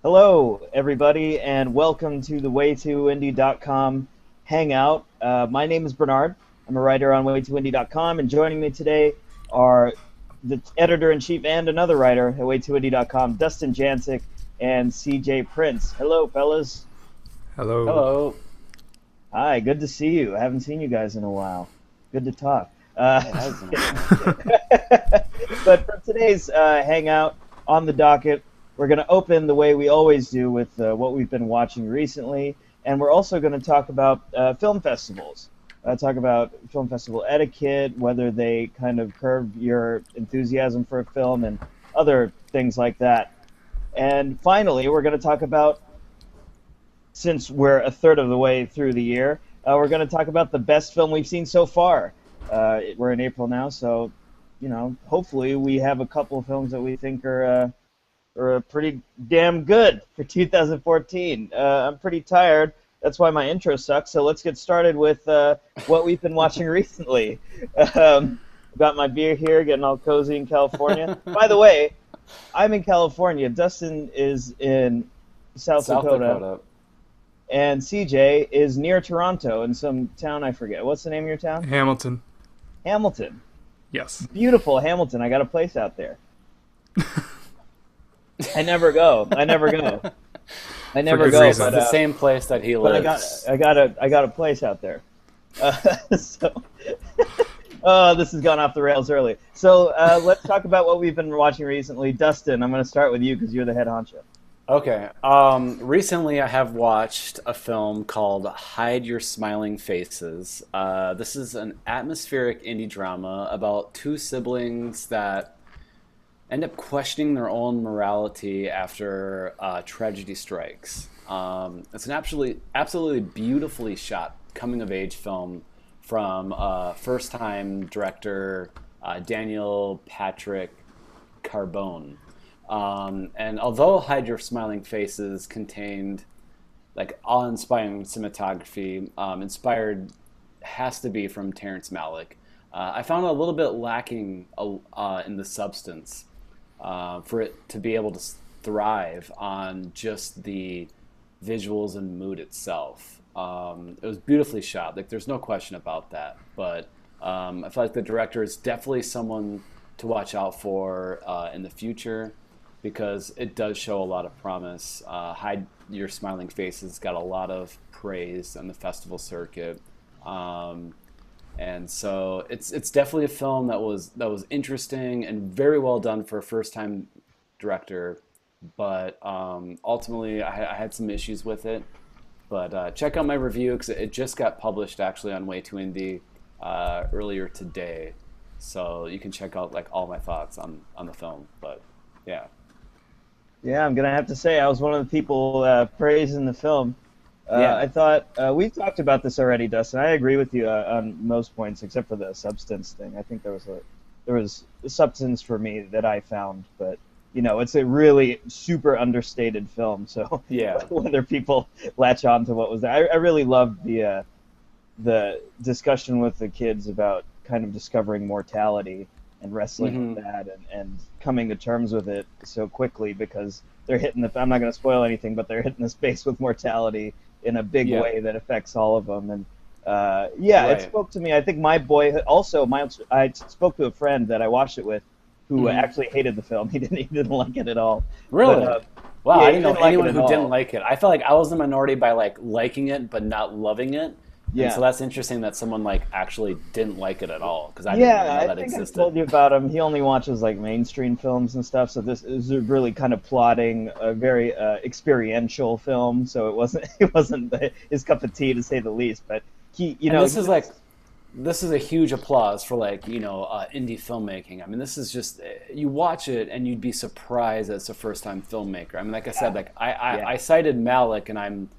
Hello, everybody, and welcome to the Way2Indie.com Hangout. My name is Bernard. I'm a writer on Way2Indie.com, and joining me today are the editor-in-chief and another writer at Way2Indie.com, Dustin Jancic and CJ Prince. Hello, fellas. Hello. Hello. Hi, good to see you. I haven't seen you guys in a while. Good to talk. It has been a while. But for today's hangout on the docket, we're going to open the way we always do with what we've been watching recently, and we're also going to talk about film festivals. Talk about film festival etiquette, whether they kind of curb your enthusiasm for a film, and other things like that. And finally, we're going to talk about, since we're a third of the way through the year, we're going to talk about the best film we've seen so far. We're in April now, so hopefully we have a couple of films that we think are pretty damn good for 2014. I'm pretty tired. That's why my intro sucks. So let's get started with what we've been watching recently. Got my beer here, getting all cozy in California. By the way, I'm in California. Dustin is in South Dakota. And CJ is near Toronto in some town I forget. What's the name of your town? Hamilton. Hamilton. Yes. Beautiful Hamilton. I got a place out there. I never go. I never go. reasons. But, The same place that he but lives. I got a place out there. So, this has gone off the rails early. So let's talk about what we've been watching recently. Dustin, I'm going to start with you because you're the head honcho. Okay. Recently, I have watched a film called Hide Your Smiling Faces. This is an atmospheric indie drama about two siblings that end up questioning their own morality after tragedy strikes. It's an absolutely beautifully shot coming-of-age film from first-time director Daniel Patrick Carbone. And although Hide Your Smiling Faces contained like awe-inspiring cinematography, inspired has to be from Terrence Malick, I found it a little bit lacking in the substance for it to be able to thrive on just the visuals and mood itself. It was beautifully shot, like there's no question about that, but I feel like the director is definitely someone to watch out for in the future, because it does show a lot of promise. Hide Your Smiling Faces got a lot of praise on the festival circuit, and so it's definitely a film that was interesting and very well done for a first-time director. But ultimately, I had some issues with it. But check out my review because it just got published actually on Way Too Indie earlier today, so you can check out like all my thoughts on the film. But yeah. Yeah, I'm gonna have to say I was one of the people praising the film. Yeah. I thought we've talked about this already, Dustin. I agree with you on most points except for the substance thing. I think there was a substance for me that I found, but it's a really super understated film. So Yeah. whether people latch on to what was there, I really loved the discussion with the kids about kind of discovering mortality and wrestling with that and coming to terms with it so quickly, because they're hitting I'm not going to spoil anything, but they're hitting the space with mortality in a big way that affects all of them. And it spoke to me. I think my boy also, I spoke to a friend that I watched it with who actually hated the film. He didn't like it at all. Really? But, Wow, yeah, I didn't know anyone who all. didn't like it. I felt like I was the minority by like liking it but not loving it. Yeah. And so that's interesting that someone like actually didn't like it at all, because I didn't even know that I think existed. I told you about him. He only watches like mainstream films and stuff, so this is really kind of plotting a very experiential film. So it wasn't his cup of tea, to say the least. But this is a huge applause for indie filmmaking. I mean, this is just, you watch it and you'd be surprised that it's a first-time filmmaker. I mean, like I said, I cited Malick, and I'm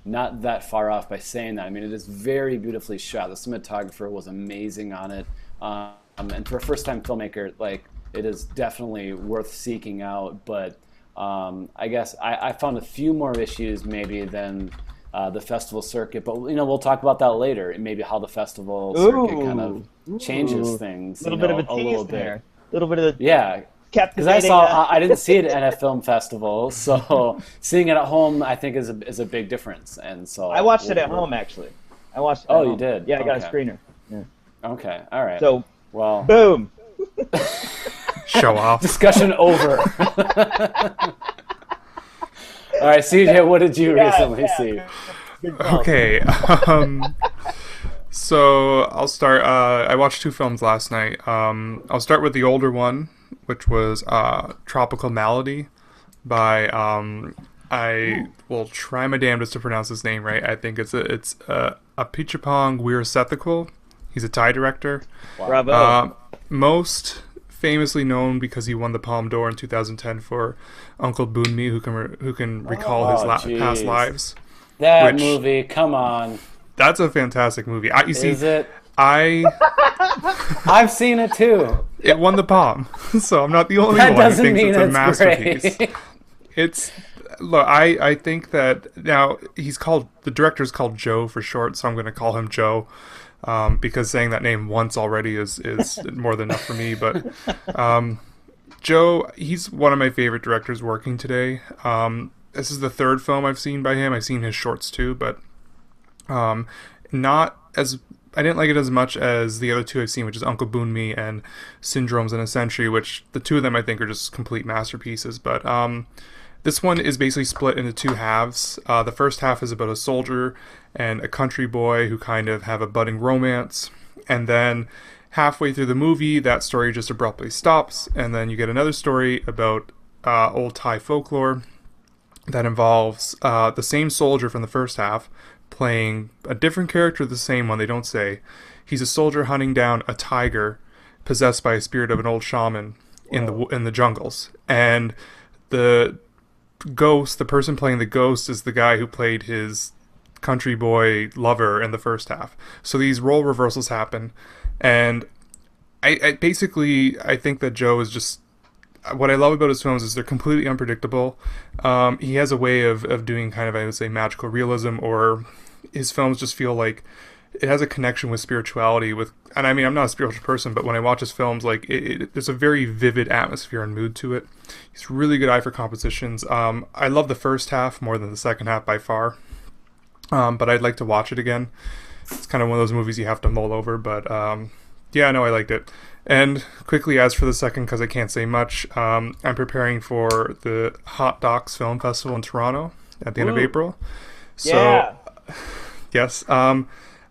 not that far off by saying that. I mean, it is very beautifully shot. The cinematographer was amazing on it, and for a first-time filmmaker, like, it is definitely worth seeking out. But I guess I found a few more issues maybe than the festival circuit, but we'll talk about that later, and maybe how the festival circuit kind of changes things. A little bit of a tease there. A little bit of the yeah. captivating. I didn't see it at a film festival, so seeing it at home I think is a big difference. And so I watched it at home actually. I watched it. At home. You did? Yeah, I got a screener. Yeah. Okay, all right. So, well, boom. Show off. Discussion over. All right, CJ, what did you recently see? Okay, so I'll start. I watched 2 films last night. I'll start with the older one, which was Tropical Malady by I will try my damnedest to pronounce his name right. I think it's Apichatpong Weerasethakul. He's a Thai director. Wow. Bravo. Most famously known because he won the Palme d'Or in 2010 for Uncle Boonmi, who can recall his past lives. That movie, come on. That's a fantastic movie. Is it? I've seen it too. It won the Palme, so I'm not the only one who thinks it's a masterpiece. Great. Look, I think that now the director's called Joe for short, so I'm going to call him Joe. Because saying that name once already is more than enough for me. But Joe, he's one of my favorite directors working today. This is the 3rd film I've seen by him. I've seen his shorts too, but I didn't like it as much as the other 2 I've seen, which is Uncle Boonmi and Syndromes in a Century, which the 2 of them I think are just complete masterpieces. But this one is basically split into 2 halves. The first half is about a soldier and a country boy who kind of have a budding romance. And then halfway through the movie, that story just abruptly stops. And then you get another story about old Thai folklore that involves the same soldier from the first half playing a different character, the same one, they don't say. He's a soldier hunting down a tiger possessed by a spirit of an old shaman in the jungles. And the ghost, the person playing the ghost, is the guy who played his country boy lover in the first half. So these role reversals happen, and I think that Joe is just, what I love about his films is they're completely unpredictable. He has a way of doing kind of, I would say, magical realism, or his films just feel like it has a connection with spirituality. And I mean, I'm not a spiritual person, but when I watch his films, like there's a very vivid atmosphere and mood to it. He's really good eye for compositions. I love the first half more than the second half by far, but I'd like to watch it again. It's kind of one of those movies you have to mull over, but yeah, no, I liked it. And quickly, as for the second, because I can't say much, I'm preparing for the Hot Docs Film Festival in Toronto at the end of April. So, yeah. Yes,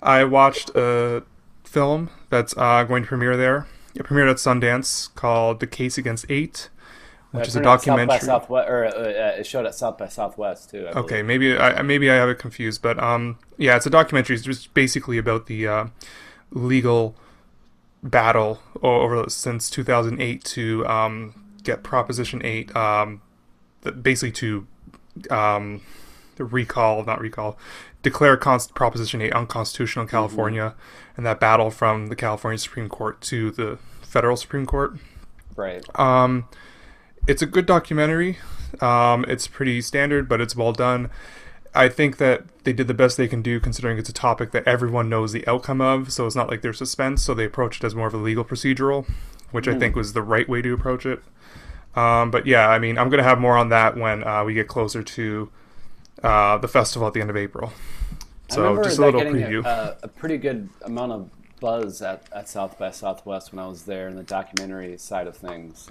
I watched a film that's going to premiere there. It premiered at Sundance called The Case Against 8, which is a documentary. It showed at South by Southwest too. Okay, maybe I have it confused, but yeah, it's a documentary. It's just basically about the legal battle since 2008 to get Proposition 8, basically to declare Proposition 8 unconstitutional in California, and that battle from the California Supreme Court to the federal Supreme Court. Right. It's a good documentary. It's pretty standard, but it's well done. I think that they did the best they can do, considering it's a topic that everyone knows the outcome of, so it's not like there's suspense, so they approach it as more of a legal procedural, which I think was the right way to approach it. But yeah, I mean, I'm going to have more on that when we get closer to the festival at the end of April. So just a little preview. A pretty good amount of buzz at South by Southwest when I was there in the documentary side of things.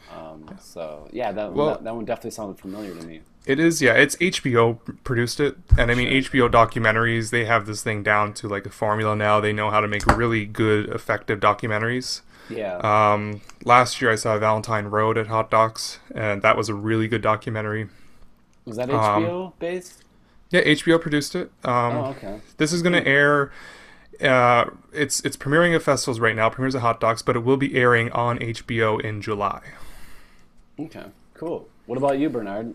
So yeah, that one definitely sounded familiar to me. It is, yeah. It's HBO produced it, and I mean, HBO documentaries, they have this thing down to like a formula now. They know how to make really good, effective documentaries. Yeah. Last year I saw Valentine Road at Hot Docs, and that was a really good documentary. Was that HBO based? Yeah, HBO produced it. Okay. This is going to air. It's premiering at festivals right now. Premieres at Hot Docs, but it will be airing on HBO in July. Okay, cool. What about you, Bernard?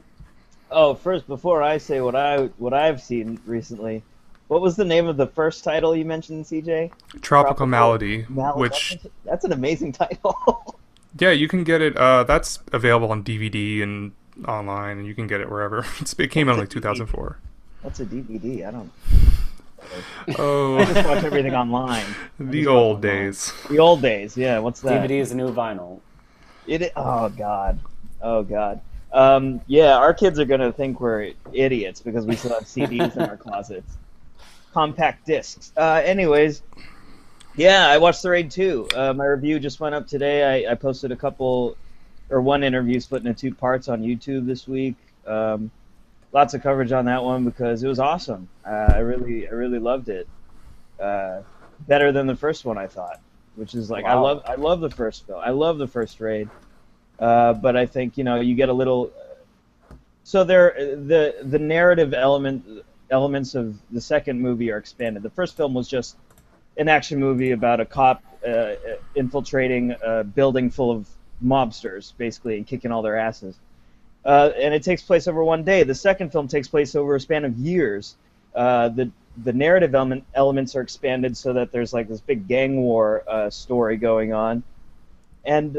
Oh, first, before I say what I've seen recently, what was the name of the first title you mentioned, CJ? Tropical Malady, which that's an amazing title. Yeah, you can get it. That's available on DVD and online, and you can get it wherever. It came out in like 2004. What's a DVD? I don't. Oh, I just watch everything online. The old days. The old days, yeah. What's that? DVD is the new vinyl. Oh God. Oh God. Yeah, our kids are gonna think we're idiots because we still have CDs in our closets, compact discs. Anyways, yeah, I watched The Raid 2. My review just went up today. I posted one interview split into two parts on YouTube this week. Lots of coverage on that one because it was awesome. I really loved it. Better than the first one, I thought. Which is like, Wow. I love the first film. I love the first Raid. But I think you get a little. So the narrative elements of the second movie are expanded. The first film was just an action movie about a cop infiltrating a building full of mobsters, basically, and kicking all their asses. And it takes place over one day. The second film takes place over a span of years. The narrative elements are expanded so that there's like this big gang war story going on. And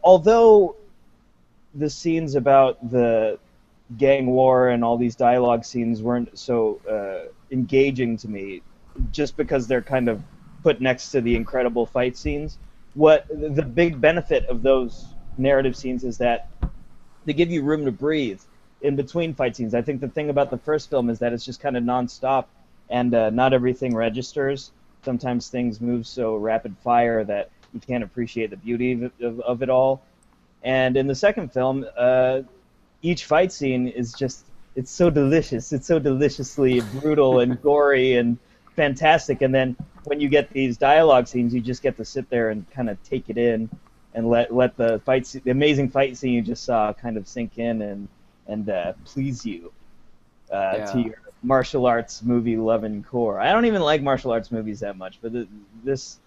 although the scenes about the gang war and all these dialogue scenes weren't so engaging to me, just because they're kind of put next to the incredible fight scenes, what the big benefit of those narrative scenes is that they give you room to breathe in between fight scenes. I think the thing about the first film is that it's just kind of nonstop, and not everything registers. Sometimes things move so rapid fire that you can't appreciate the beauty of it all. And in the second film, each fight scene is just, it's so delicious. It's so deliciously brutal and gory and fantastic. And then when you get these dialogue scenes, you just get to sit there and kind of take it in and let the amazing fight scene you just saw kind of sink in and please you to your martial arts movie loving core. I don't even like martial arts movies that much, but this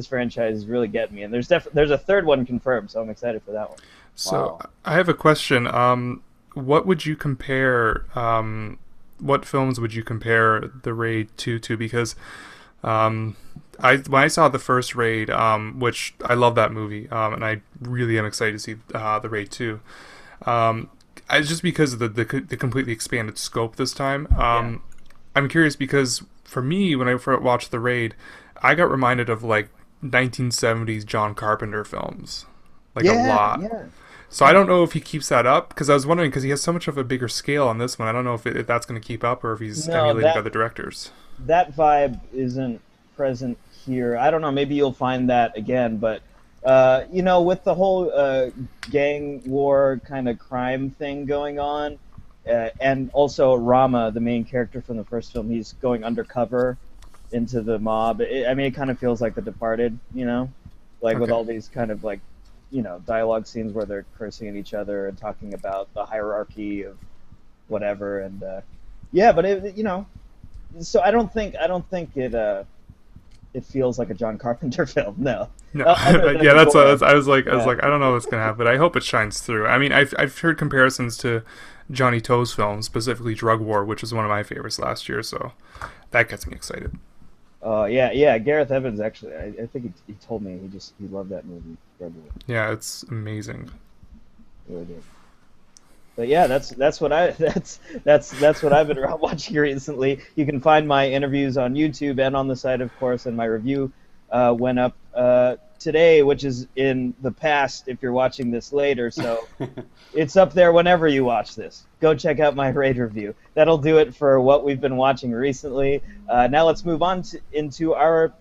franchise is really getting me. And there's a third one confirmed, so I'm excited for that one. So I have a question. What would you compare? What films would you compare The Raid 2 to? Because when I saw the first Raid, which I love that movie, and I really am excited to see The Raid 2. It's just because of the completely expanded scope this time. I'm curious because for me, when I first watched The Raid, I got reminded of like 1970s John Carpenter films, like a lot. Yeah. So I don't know if he keeps that up, because I was wondering, because he has so much of a bigger scale on this one. I don't know if that's going to keep up or if he's emulating other directors. That vibe isn't present here. I don't know. Maybe you'll find that again, but with the whole gang war kind of crime thing going on, and also Rama, the main character from the first film, he's going undercover into the mob. It kind of feels like The Departed, with all these kind of like, dialogue scenes where they're cursing at each other and talking about the hierarchy of whatever. And but so I don't think it feels like a John Carpenter film. No. Yeah, that's what I was like. I don't know what's gonna happen. I hope it shines through. I mean, I've heard comparisons to Johnny To's films, specifically Drug War, which was one of my favorites last year. So that gets me excited. Yeah. Gareth Evans, actually, I think he told me he loved that movie. Yeah, it's amazing. Really did. But yeah, that's what I've been watching recently. You can find my interviews on YouTube and on the site, of course, and my review went up today, which is in the past if you're watching this later. So it's up there whenever you watch this. Go check out my Raid review. That'll do it for what we've been watching recently. Now let's move on into our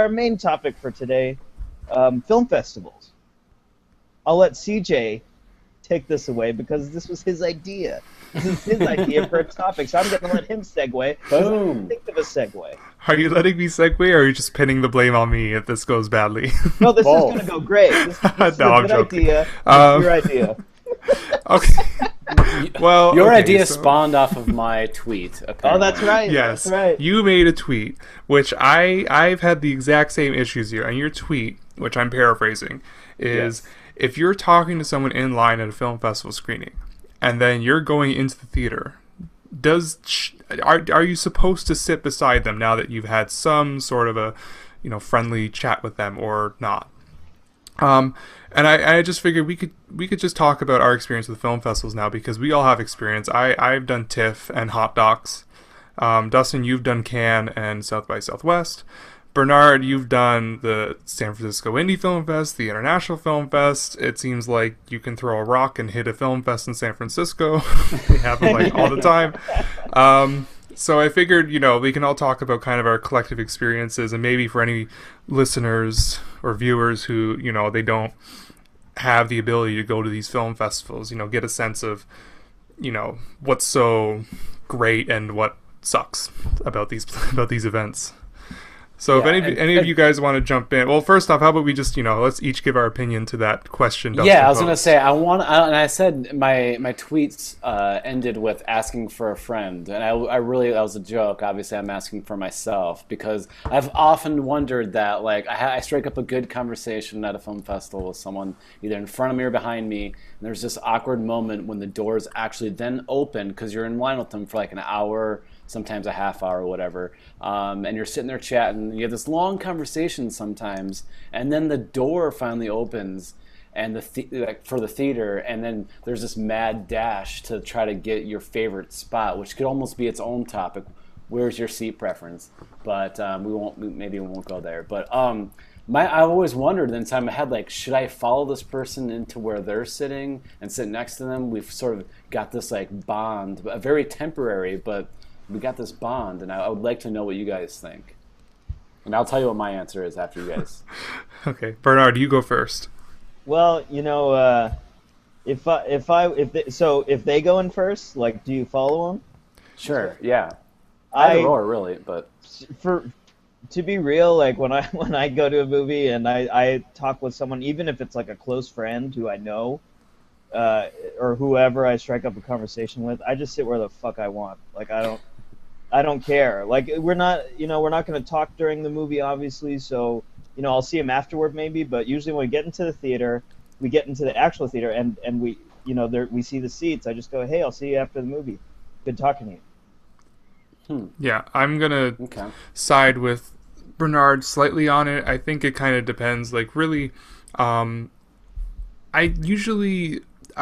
main topic for today, film festivals. I'll let CJ take this away because this was his idea. This is his idea for a topic, so I'm going to let him segue. Boom. Think of a segue. Are you letting me segue, or are you just pinning the blame on me if this goes badly? No, this is going to go great. This is a good idea. It's your idea. Okay. Well, your idea spawned off of my tweet. Apparently. Oh, that's right. Yes, that's right. You made a tweet, which I've had the exact same issues here. And your tweet, which I'm paraphrasing, is if you're talking to someone in line at a film festival screening, and then you're going into the theater, are you supposed to sit beside them now that you've had some sort of a friendly chat with them or not? And I just figured we could just talk about our experience with film festivals now, because we all have experience. I've done TIFF and Hot Docs. Dustin, you've done Cannes and South by Southwest. Bernard, you've done the San Francisco Indie Film Fest, the International Film Fest. It seems like you can throw a rock and hit a film fest in San Francisco. They have them like all the time. So I figured, we can all talk about kind of our collective experiences, and maybe for any listeners or viewers who, they don't have the ability to go to these film festivals, get a sense of, what's so great and what sucks about these events. So if any of you guys want to jump in, well, first off, how about we just, let's each give our opinion to that question. Dustin I was posed. going to say, and I said my tweets ended with asking for a friend. And I really, that was a joke. Obviously, I'm asking for myself because I've often wondered that, like, I strike up a good conversation at a film festival with someone either in front of me or behind me. And there's this awkward moment when the doors actually then open because you're in line with them for like an hour, sometimes a half hour or whatever, and you're sitting there chatting, you have this long conversation sometimes, and then the door finally opens and for the theater, and then there's this mad dash to try to get your favorite spot, which could almost be its own topic. Where's your seat preference? But maybe we won't go there. But I've always wondered in time ahead, like, should I follow this person into where they're sitting and sit next to them? We've sort of got this like bond, a very temporary, but we got this bond, and I would like to know what you guys think. And I'll tell you what my answer is after you guys. Okay, Bernard, you go first. Well, if they go in first, like, do you follow them? Sure, yeah. Either or, really, but to be real, like when I go to a movie and I talk with someone, even if it's like a close friend who I know, or whoever I strike up a conversation with, I just sit where the fuck I want. Like I don't care. Like we're not going to talk during the movie, obviously. So I'll see him afterward maybe. But usually when we get into the theater, we get into the actual theater, and we we see the seats. I just go, hey, I'll see you after the movie. Good talking to you. Yeah, I'm gonna side with Bernard slightly on it. I think it kind of depends. Like really, I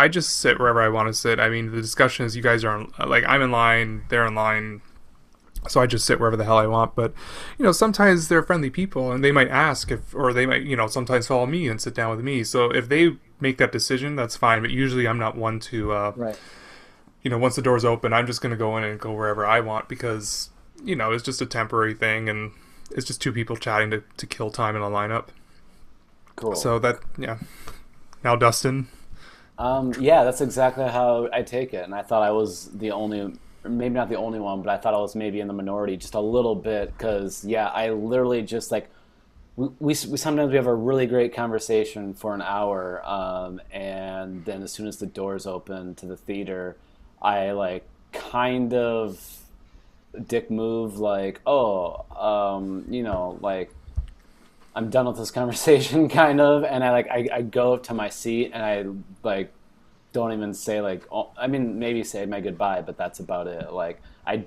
just sit wherever I want to sit. I mean, the discussion is you guys are like I'm in line, they're in line. So I just sit wherever the hell I want. But, sometimes they're friendly people and they might ask or they might, sometimes follow me and sit down with me. So if they make that decision, that's fine. But usually I'm not one to, right. Once the doors open, I'm just going to go in and go wherever I want because, it's just a temporary thing and it's just two people chatting to kill time in a lineup. Cool. So now Dustin. That's exactly how I take it. And I thought I was maybe not the only one, but I thought I was maybe in the minority just a little bit because, I literally just like, we sometimes we have a really great conversation for an hour, and then as soon as the doors open to the theater, I like kind of dick move like, like I'm done with this conversation kind of, and I go up to my seat and I like don't even say like, maybe say my goodbye, but that's about it. Like I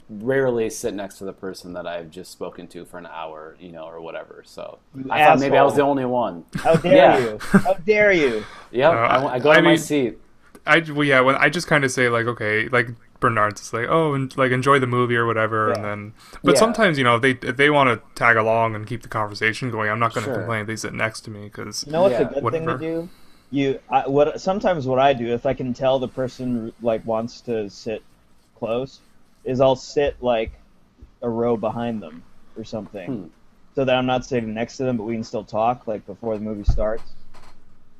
rarely sit next to the person that I've just spoken to for an hour, or whatever. So I thought maybe I was the only one. How dare you? How dare you? Yep, I go to my seat. When I just kind of say like, okay, like Bernard's just like, oh, and like enjoy the movie or whatever, and then. But sometimes if they want to tag along and keep the conversation going, I'm not going to complain if they sit next to me because. What's a good thing to do? Sometimes what I do, if I can tell the person like wants to sit close, is I'll sit like a row behind them or something, so that I'm not sitting next to them, but we can still talk like before the movie starts.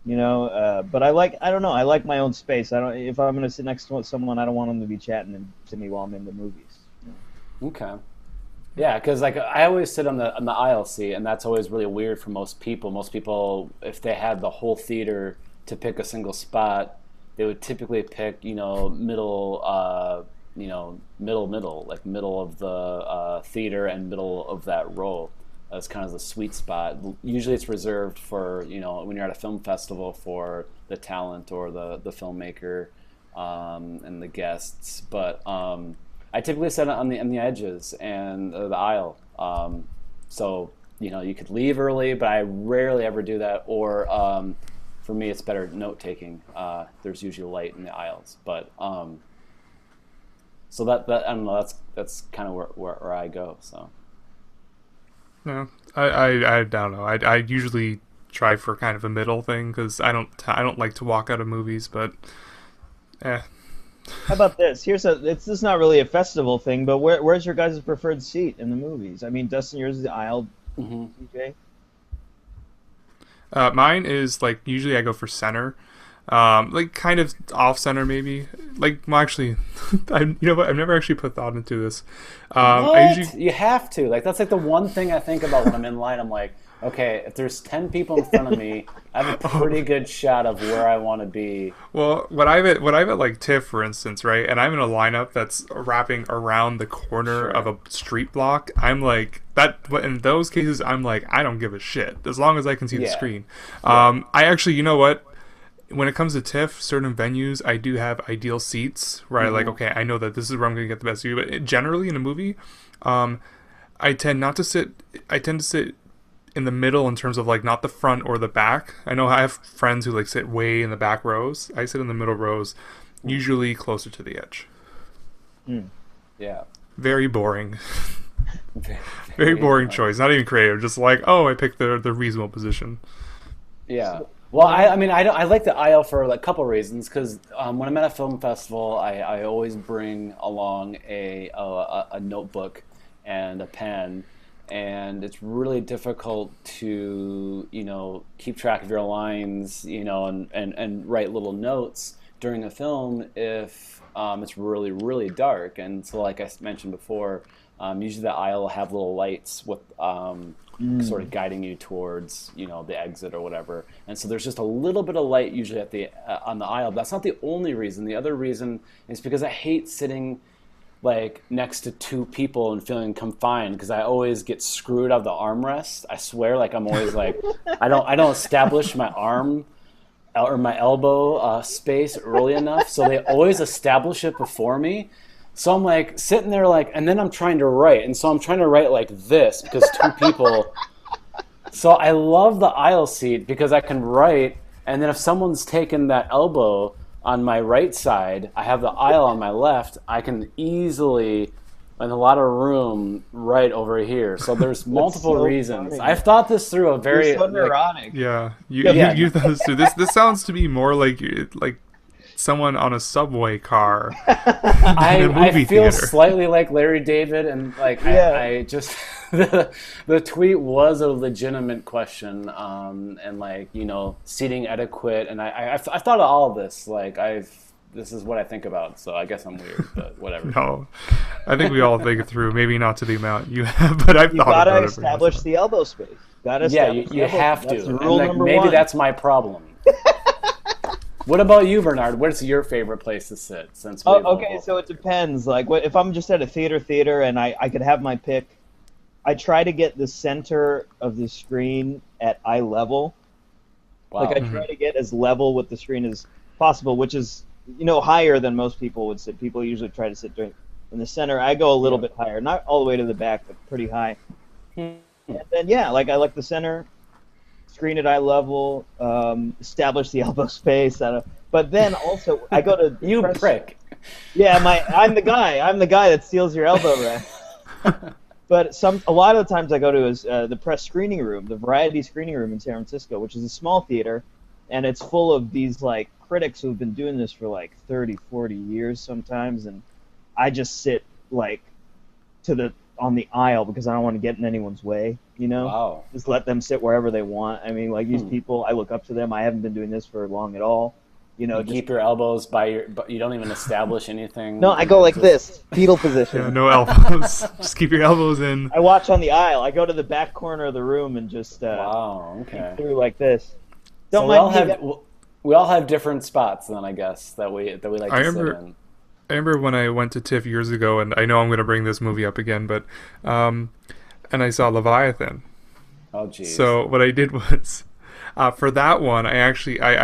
But I like my own space. If I'm gonna sit next to someone, I don't want them to be chatting to me while I'm in the movies. Okay. Yeah, because like I always sit on the aisle seat, and that's always really weird for most people. Most people, if they had the whole theater to pick a single spot, they would typically pick middle, like middle of the theater and middle of that row. That's kind of the sweet spot. Usually, it's reserved for when you're at a film festival for the talent or the filmmaker and the guests, but. I typically sit on the edges and the aisle. So, you could leave early, but I rarely ever do that. Or for me, it's better note-taking. There's usually light in the aisles. But so that I don't know, that's kind of where I go. So No, I don't know. I usually try for kind of a middle thing because I don't like to walk out of movies, but eh. How about this? This is not really a festival thing, but where's your guys' preferred seat in the movies? I mean, Dustin, yours is the aisle, DJ. Mine is like usually I go for center, like kind of off center maybe. Like, well, actually, you know what? I've never actually put thought into this. What? You have to. Like, that's like the one thing I think about when I'm in line. I'm like, okay, if there's 10 people in front of me, I have a pretty good shot of where I want to be. Well, when I'm at like TIFF, for instance, right, and I'm in a lineup that's wrapping around the corner of a street block, I'm like that. In those cases, I'm like, I don't give a shit as long as I can see the screen. I actually, you know what? When it comes to TIFF, certain venues, I do have ideal seats where I like, okay, I know that this is where I'm going to get the best view. But generally in a movie, I tend to sit in the middle in terms of like not the front or the back. I know I have friends who like sit way in the back rows. I sit in the middle rows, usually closer to the edge. Yeah. Very boring. Very boring choice. Not even creative. Just like, oh, I picked the reasonable position. Yeah. Well, I mean, I like the aisle for like a couple reasons. Because when I'm at a film festival, I always bring along a notebook and a pen. And it's really difficult to, keep track of your lines, and write little notes during a film if it's really, really dark. And so, like I mentioned before, usually the aisle will have little lights with sort of guiding you towards, the exit or whatever. And so there's just a little bit of light usually at the on the aisle. But that's not the only reason. The other reason is because I hate sitting like next to two people and feeling confined because I always get screwed out of the armrest. I swear, like I'm always like I don't establish my arm or my elbow space early enough, so they always establish it before me. So I'm like sitting there like, and then I'm trying to write, and so I'm trying to write like this because two people. So I love the aisle seat because I can write, and then if someone's taken that elbow on my right side, I have the aisle on my left. I can easily, in a lot of room, right over here. So there's multiple reasons. Funny. I've thought this through a very You're so neurotic. Yeah, you thought this through. This sounds to me more like someone on a subway car. I feel slightly like Larry David, and like I just the tweet was a legitimate question, and like seating etiquette, and I've thought of all of this. Like this is what I think about. So I guess I'm weird, but whatever. No, I think we all think it through. Maybe not to the amount you have, but I've thought about it. You gotta establish the elbow space. You have to. That's rule number maybe one. That's my problem. What about you, Bernard? Where's your favorite place to sit? Okay, so it depends. Like, if I'm just at a theater, and I could have my pick, I try to get the center of the screen at eye level. Wow. Like, I try to get as level with the screen as possible, which is, higher than most people would sit. People usually try to sit in the center. I go a little bit higher, not all the way to the back, but pretty high. And then, I like the center. Screen at eye level, establish the elbow space. But then also, I go to you prick. Yeah, I'm the guy that steals your elbow rest. But a lot of the times I go to the press screening room, the variety screening room in San Francisco, which is a small theater, and it's full of these like critics who've been doing this for like 30, 40 years sometimes, and I just sit like on the aisle because I don't want to get in anyone's way, Wow. Just let them sit wherever they want. I mean, like these people, I look up to them. I haven't been doing this for long at all. You keep your elbows but you don't even establish anything. No, I go like this, fetal position. Yeah, no elbows. Just keep your elbows in. I watch on the aisle. I go to the back corner of the room and just okay. through like this. So we all have different spots then, I guess, that we like to sit in. I remember when I went to TIFF years ago, and I know I'm going to bring this movie up again, but and I saw Leviathan. Oh, geez. So what I did was, for that one, I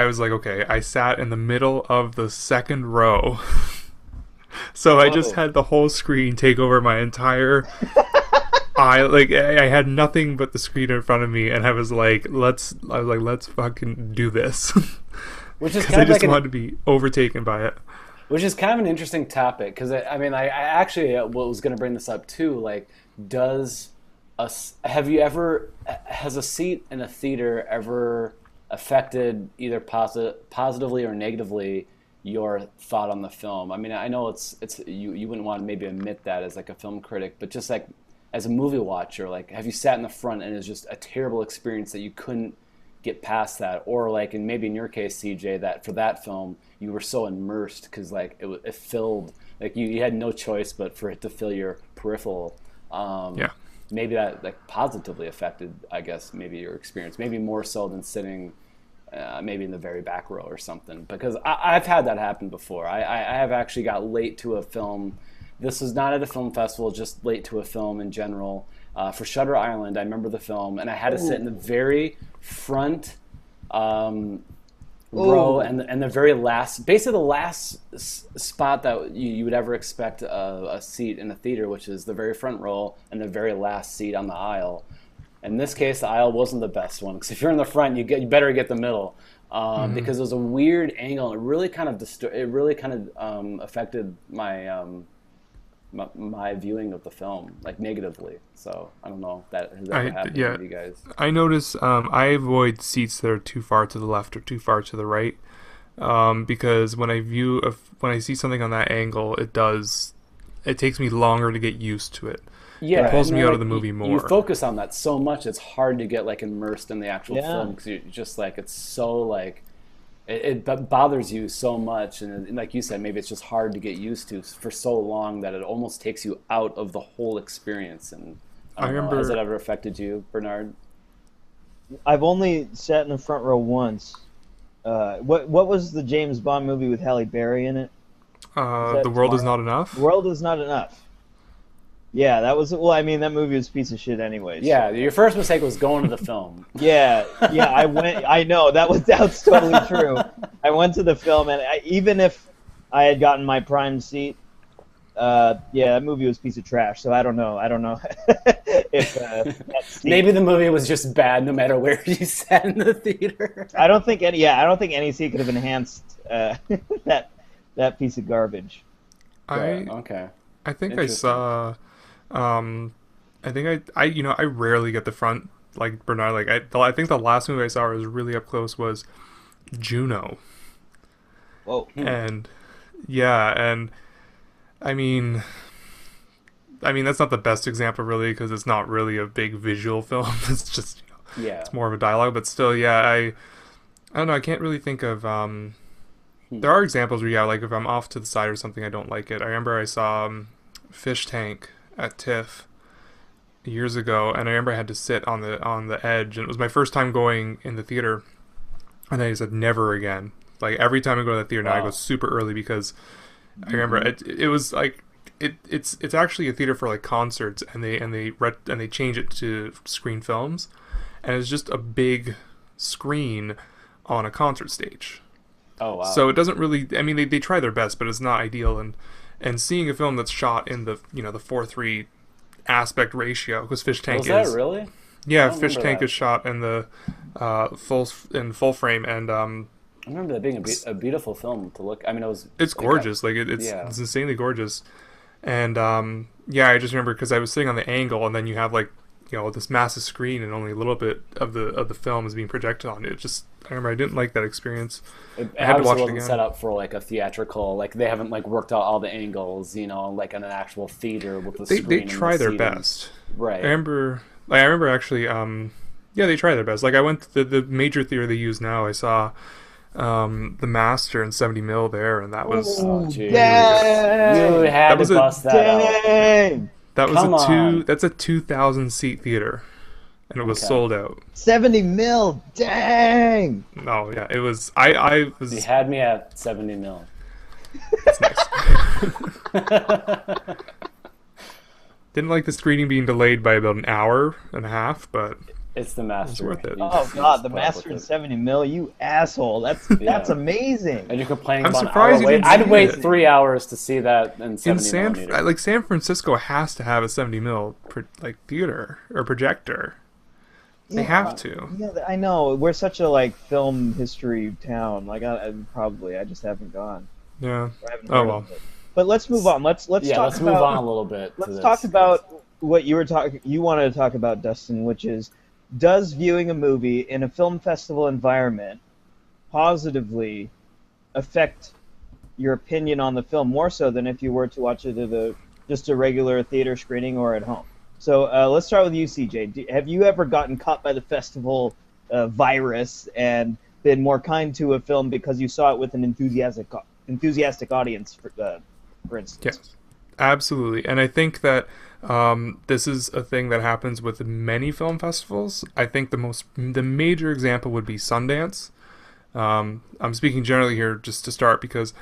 was like, okay, I sat in the middle of the second row. So I just had the whole screen take over my entire eye. Like, I had nothing but the screen in front of me, and I was like, let's fucking do this. Which is kind of I just wanted to be overtaken by it. Which is kind of an interesting topic, because I actually was going to bring this up too. Like, does have you ever, has a seat in a theater ever affected either positively or negatively your thought on the film? I mean, I know it's you wouldn't want to maybe admit that as like a film critic, but just like as a movie watcher, like have you sat in the front and it's just a terrible experience that you couldn't get past that, or like, and maybe in your case, CJ, that for that film you were so immersed because like it filled, like you had no choice but for it to fill your peripheral. Yeah. Maybe that like positively affected, I guess, maybe your experience, maybe more so than sitting maybe in the very back row or something. Because I've had that happen before. I have actually got late to a film. This was not at a film festival, just late to a film in general. For Shutter Island, I remember the film, and I had to sit in the very front row and the very last, basically the last spot that you would ever expect a seat in a theater, which is the very front row and the very last seat on the aisle. In this case, the aisle wasn't the best one, because if you're in the front, you better get the middle, because it was a weird angle. And it really kind of affected my my viewing of the film, like negatively. So I don't know if that has ever happened to you guys. I notice I avoid seats that are too far to the left or too far to the right, because when I see something on that angle, it takes me longer to get used to it. Yeah, it pulls me out of the movie more. You focus on that so much, it's hard to get like immersed in the actual film, because you just like, it's so like it bothers you so much, and like you said, maybe it's just hard to get used to for so long that it almost takes you out of the whole experience. And I remember, has it ever affected you, Bernard? I've only sat in the front row once. What was the James Bond movie with Halle Berry in it? The World Is Not Enough? The World Is Not Enough. Yeah, that was, well, I mean, that movie was a piece of shit anyways. Yeah, your first mistake was going to the film. Yeah, I know, that's totally true. I went to the film, and even if I had gotten my prime seat, that movie was a piece of trash, so I don't know if that seat... Maybe the movie was just bad no matter where you sat in the theater. I don't think any seat could have enhanced that piece of garbage. Okay. I think I saw... I think I rarely get the front, like Bernard. Like I think the last movie I saw was really up close was Juno. Whoa. And I mean that's not the best example really, because it's not really a big visual film. It's just it's more of a dialogue. But still, I don't know. I can't really think of. There are examples where like if I'm off to the side or something, I don't like it. I remember I saw Fish Tank at TIFF years ago, and I remember I had to sit on the edge, and it was my first time going in the theater, and I said never again. Like every time I go to the theater now, I go super early, because I remember it was like it's actually a theater for like concerts, and they change it to screen films, and it's just a big screen on a concert stage. Oh wow! So it doesn't really. I mean, they try their best, but it's not ideal. And seeing a film that's shot in the the 4:3 aspect ratio, because Fish Tank is that really? Yeah, Fish Tank is shot in the full frame, and I remember that being a beautiful film to look. I mean, it's gorgeous. It's insanely gorgeous, and I just remember because I was sitting on the angle, and then you have like this massive screen, and only a little bit of the film is being projected on it. I remember I didn't like that experience. I had to watch it again. It wasn't set up for like a theatrical, like they haven't like worked out all the angles, like in an actual theater with the screen. They try their best. Right. I remember actually, they try their best. Like I went to the major theater they use now. I saw The Master in 70mm there, and that was you had to bust that out. That's a 2,000 seat theater, and it was sold out. 70mm, dang! Oh yeah, it was. I was. You had me at 70mm. That's nice. Didn't like the screening being delayed by about an hour and a half, but it's The Master. It's worth it. Oh god, The Master in 70mm, you asshole! That's amazing. And you're complaining I'm about surprised an hour wait. I'd wait 3 hours to see that in 70mm. Like San Francisco has to have a 70mm theater or projector. They have to. Yeah, I know. We're such a film history town. Like I just haven't gone. Yeah. Oh well. But let's move on. Let's move on a little bit. Let's talk about what you wanted to talk about, Dustin, which is, does viewing a movie in a film festival environment positively affect your opinion on the film more so than if you were to watch it at just a regular theater screening or at home? So let's start with you, CJ. Have you ever gotten caught by the festival virus and been more kind to a film because you saw it with an enthusiastic audience, for instance? Yes, absolutely. And I think that this is a thing that happens with many film festivals. I think the major example would be Sundance. I'm speaking generally here just to start because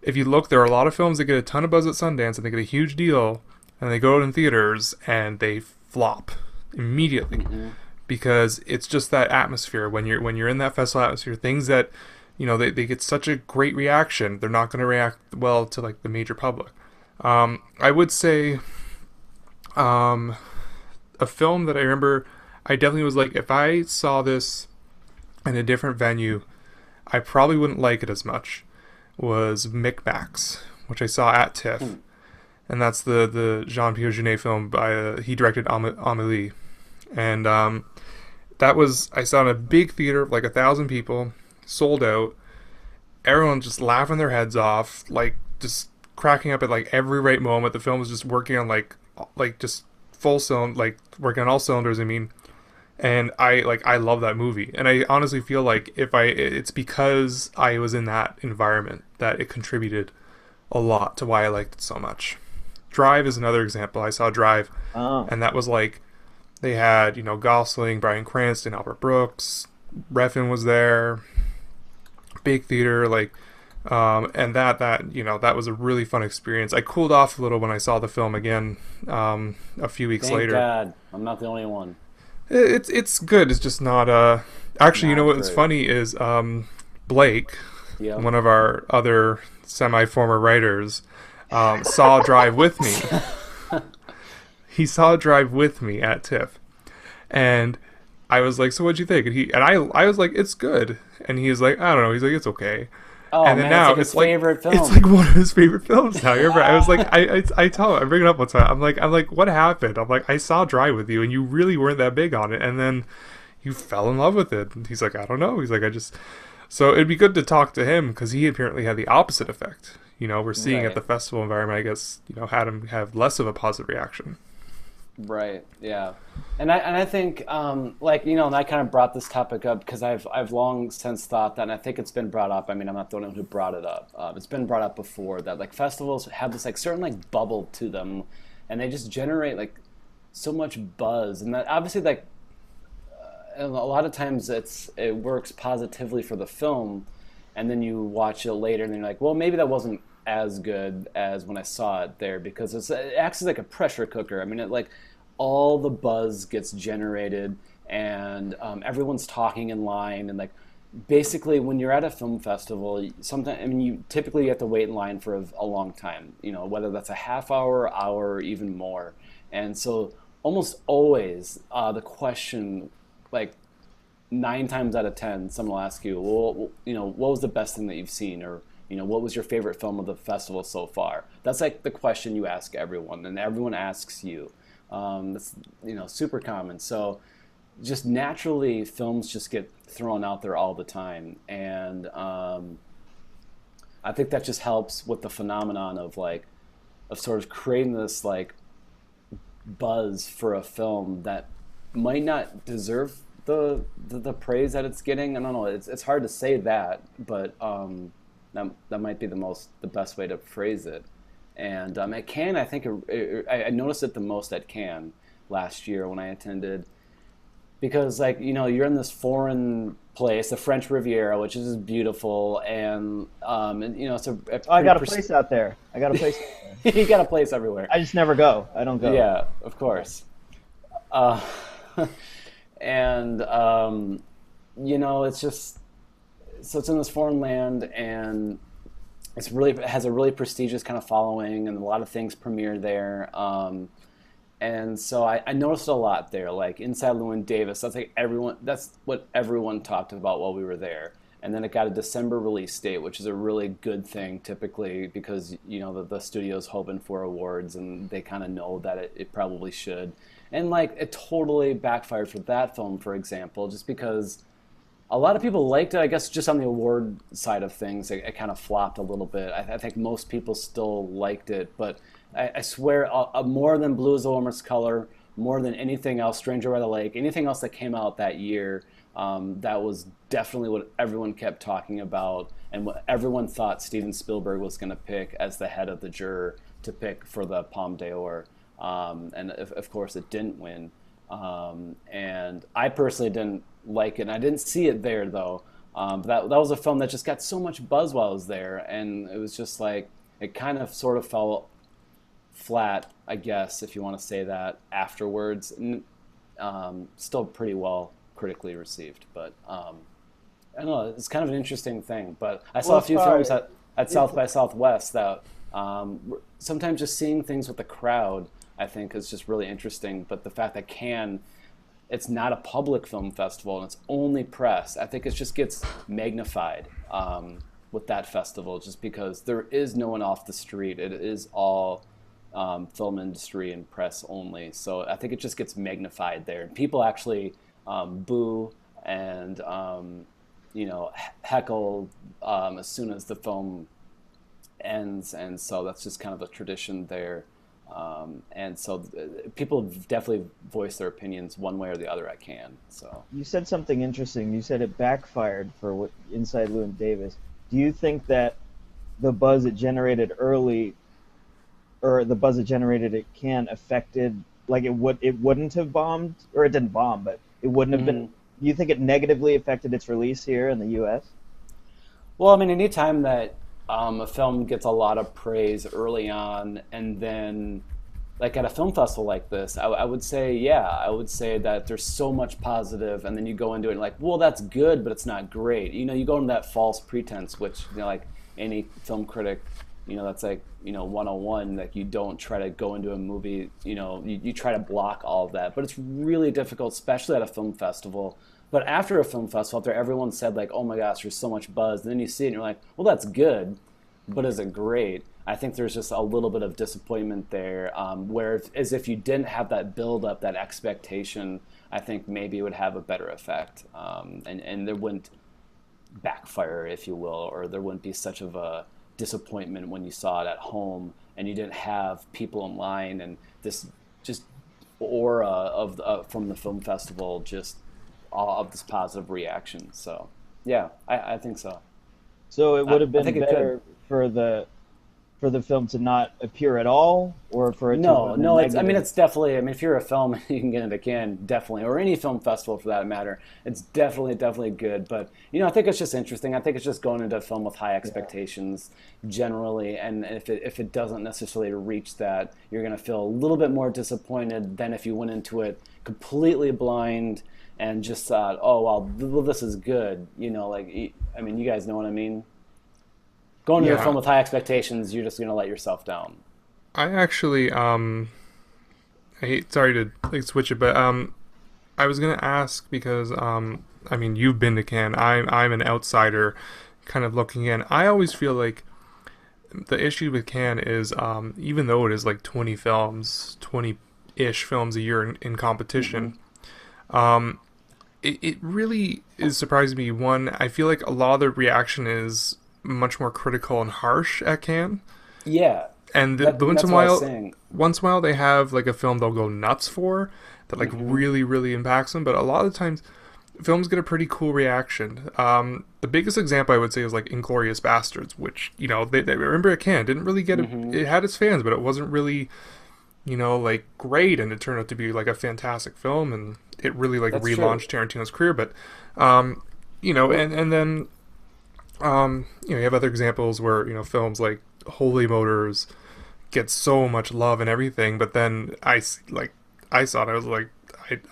if you look, there are a lot of films that get a ton of buzz at Sundance and they get a huge deal, and they go out in theaters and they flop immediately. Mm-hmm. Because it's just that atmosphere when you're in that festival atmosphere, things that, you know, they get such a great reaction, they're not going to react well to like the major public. I would say a film that I remember I definitely was like, if I saw this in a different venue, I probably wouldn't like it as much, was Micmacs, which I saw at TIFF. And that's the Jean-Pierre Jeunet film by he directed Amélie. And that was, I saw in a big theater of like 1,000 people, sold out. Everyone just laughing their heads off, like just cracking up at like every right moment. The film was just working on like just full cylinder, like working on all cylinders. I mean, and I love that movie. And I honestly feel like it's because I was in that environment that it contributed a lot to why I liked it so much. Drive is another example. I saw Drive, and that was like, they had, you know, Gosling, Bryan Cranston, Albert Brooks, Refn was there, big theater, like, and that you know, that was a really fun experience. I cooled off a little when I saw the film again a few weeks later. Thank God, I'm not the only one. It's good. It's just not actually, you know what's funny is Blake, one of our other semi-former writers, saw Drive with me. He saw Drive with me at TIFF, and I was like, "So what'd you think?" And I was like, "It's good," and he was like, "I don't know." He's like, "It's okay." Oh, and then man, now it's like his favorite film. It's like one of his favorite films now. I was like, I tell him, I bring it up one time. I'm like, what happened? I'm like, I saw Drive with you, and you really weren't that big on it, and then you fell in love with it. And he's like, I don't know. He's like, So it'd be good to talk to him because he apparently had the opposite effect. You know, we're seeing at the festival environment, I guess, you know, had him have less of a positive reaction. Right. Yeah. And I think like, you know, and I kind of brought this topic up because I've long since thought that, and I think it's been brought up. I mean, I'm not the only one who brought it up. It's been brought up before that like festivals have this like certain like bubble to them, and they just generate like so much buzz, and that obviously like a lot of times it works positively for the film, and then you watch it later and then you're like, well, maybe that wasn't as good as when I saw it there, because it acts as like a pressure cooker. I mean, it like all the buzz gets generated, and everyone's talking in line, and like basically when you're at a film festival, sometimes, I mean, you typically have to wait in line for a long time, you know, whether that's a half hour, hour, or even more. And so almost always the question, like 9 times out of 10, someone will ask you, well, you know, what was the best thing that you've seen, or you know, what was your favorite film of the festival so far? That's like the question you ask everyone, and everyone asks you. That's, you know, super common. So just naturally, films just get thrown out there all the time, and I think that just helps with the phenomenon of sort of creating this like buzz for a film that might not deserve the praise that it's getting. I don't know. It's hard to say that, but that might be the best way to phrase it. And at Cannes, I think I noticed it the most at Cannes last year when I attended, because like, you know, you're in this foreign place, the French Riviera, which is beautiful, and you know, it's I got a place out there. I got a place out there. You got a place everywhere. I just never go. I don't go. Yeah, of course. And you know, it's just, so it's in this foreign land, and it has a really prestigious kind of following, and a lot of things premiere there. And so I noticed a lot there, like Inside Llewyn Davis. That's what everyone talked about while we were there. and then it got a December release date, which is a really good thing typically because the studio's hoping for awards and they kind of know that it probably should. And like it totally backfired for that film, for example, just because a lot of people liked it. I guess just on the award side of things, it kind of flopped a little bit. I think most people still liked it, but I swear, more than Blue is the Warmest Color, more than anything else, Stranger by the Lake, anything else that came out that year, that was definitely what everyone kept talking about and what everyone thought Steven Spielberg was going to pick as the head of the juror to pick for the Palme d'Or. And of course, it didn't win. And I personally didn't like it. And I didn't see it there, though. But that was a film that just got so much buzz while I was there. And it was just like, it kind of sort of fell flat, I guess, if you want to say that, afterwards. Still pretty well critically received. But I don't know, it's kind of an interesting thing. But I saw a few films at South by Southwest that sometimes just seeing things with the crowd, I think, is just really interesting. But the fact that Cannes, it's not a public film festival and it's only press, I think it just gets magnified with that festival, just because there is no one off the street. It is all film industry and press only. So I think it just gets magnified there. And people actually boo and heckle as soon as the film ends, and so that's just kind of a tradition there. And so people definitely voice their opinions one way or the other. I can. So you said something interesting. You said it backfired for what Inside Llewyn Davis. Do you think that the buzz it generated early, or the buzz it generated at Cannes, affected, like it wouldn't have bombed, or it didn't bomb, but it wouldn't have been? Do you think it negatively affected its release here in the U.S.? Well, I mean, anytime that a film gets a lot of praise early on, and then, like at a film festival like this, I would say that there's so much positive, and then you go into it and like, well, that's good, but it's not great. You go into that false pretense, which, like any film critic, that's like, 101, like you don't try to go into a movie, you try to block all of that, but it's really difficult, especially at a film festival. But after a film festival, after everyone said like, oh my gosh, there's so much buzz, and then you see it and you're like, well, that's good, but is it great? I think there's just a little bit of disappointment there, where as if you didn't have that build up, that expectation, I think maybe it would have a better effect, and there wouldn't backfire, if you will, or there wouldn't be such of a disappointment when you saw it at home and you didn't have people in line and this just aura of from the film festival, just all of this positive reaction. So yeah, I think so. So it would have been better for the film to not appear at all, or for it no, it's definitely, if you're a film you can get into Cannes, definitely, or any film festival for that matter, it's definitely good. But I think it's just interesting. I think it's just going into a film with high expectations generally, and if it doesn't necessarily reach that, you're going to feel a little bit more disappointed than if you went into it completely blind and just thought, oh well, this is good. You guys know what I mean. Going to a film with high expectations, you're just going to let yourself down. I actually, sorry to switch it, but I was going to ask because, you've been to Cannes. I'm an outsider kind of looking in. I always feel like the issue with Cannes is, even though it is like 20-ish films a year in competition, it really is surprising me. One, I feel like a lot of the reaction is much more critical and harsh at Cannes. Yeah. And once in a while they have like a film they'll go nuts for that like really, really impacts them. But a lot of the times films get a pretty cool reaction. The biggest example I would say is like Inglourious Bastards, which, they remember at Cannes didn't really get it had its fans, but it wasn't really, like great, and it turned out to be like a fantastic film, and it really like That's relaunched true. Tarantino's career. But and then you have other examples where films like Holy Motors get so much love and everything, but then I saw it, I was like,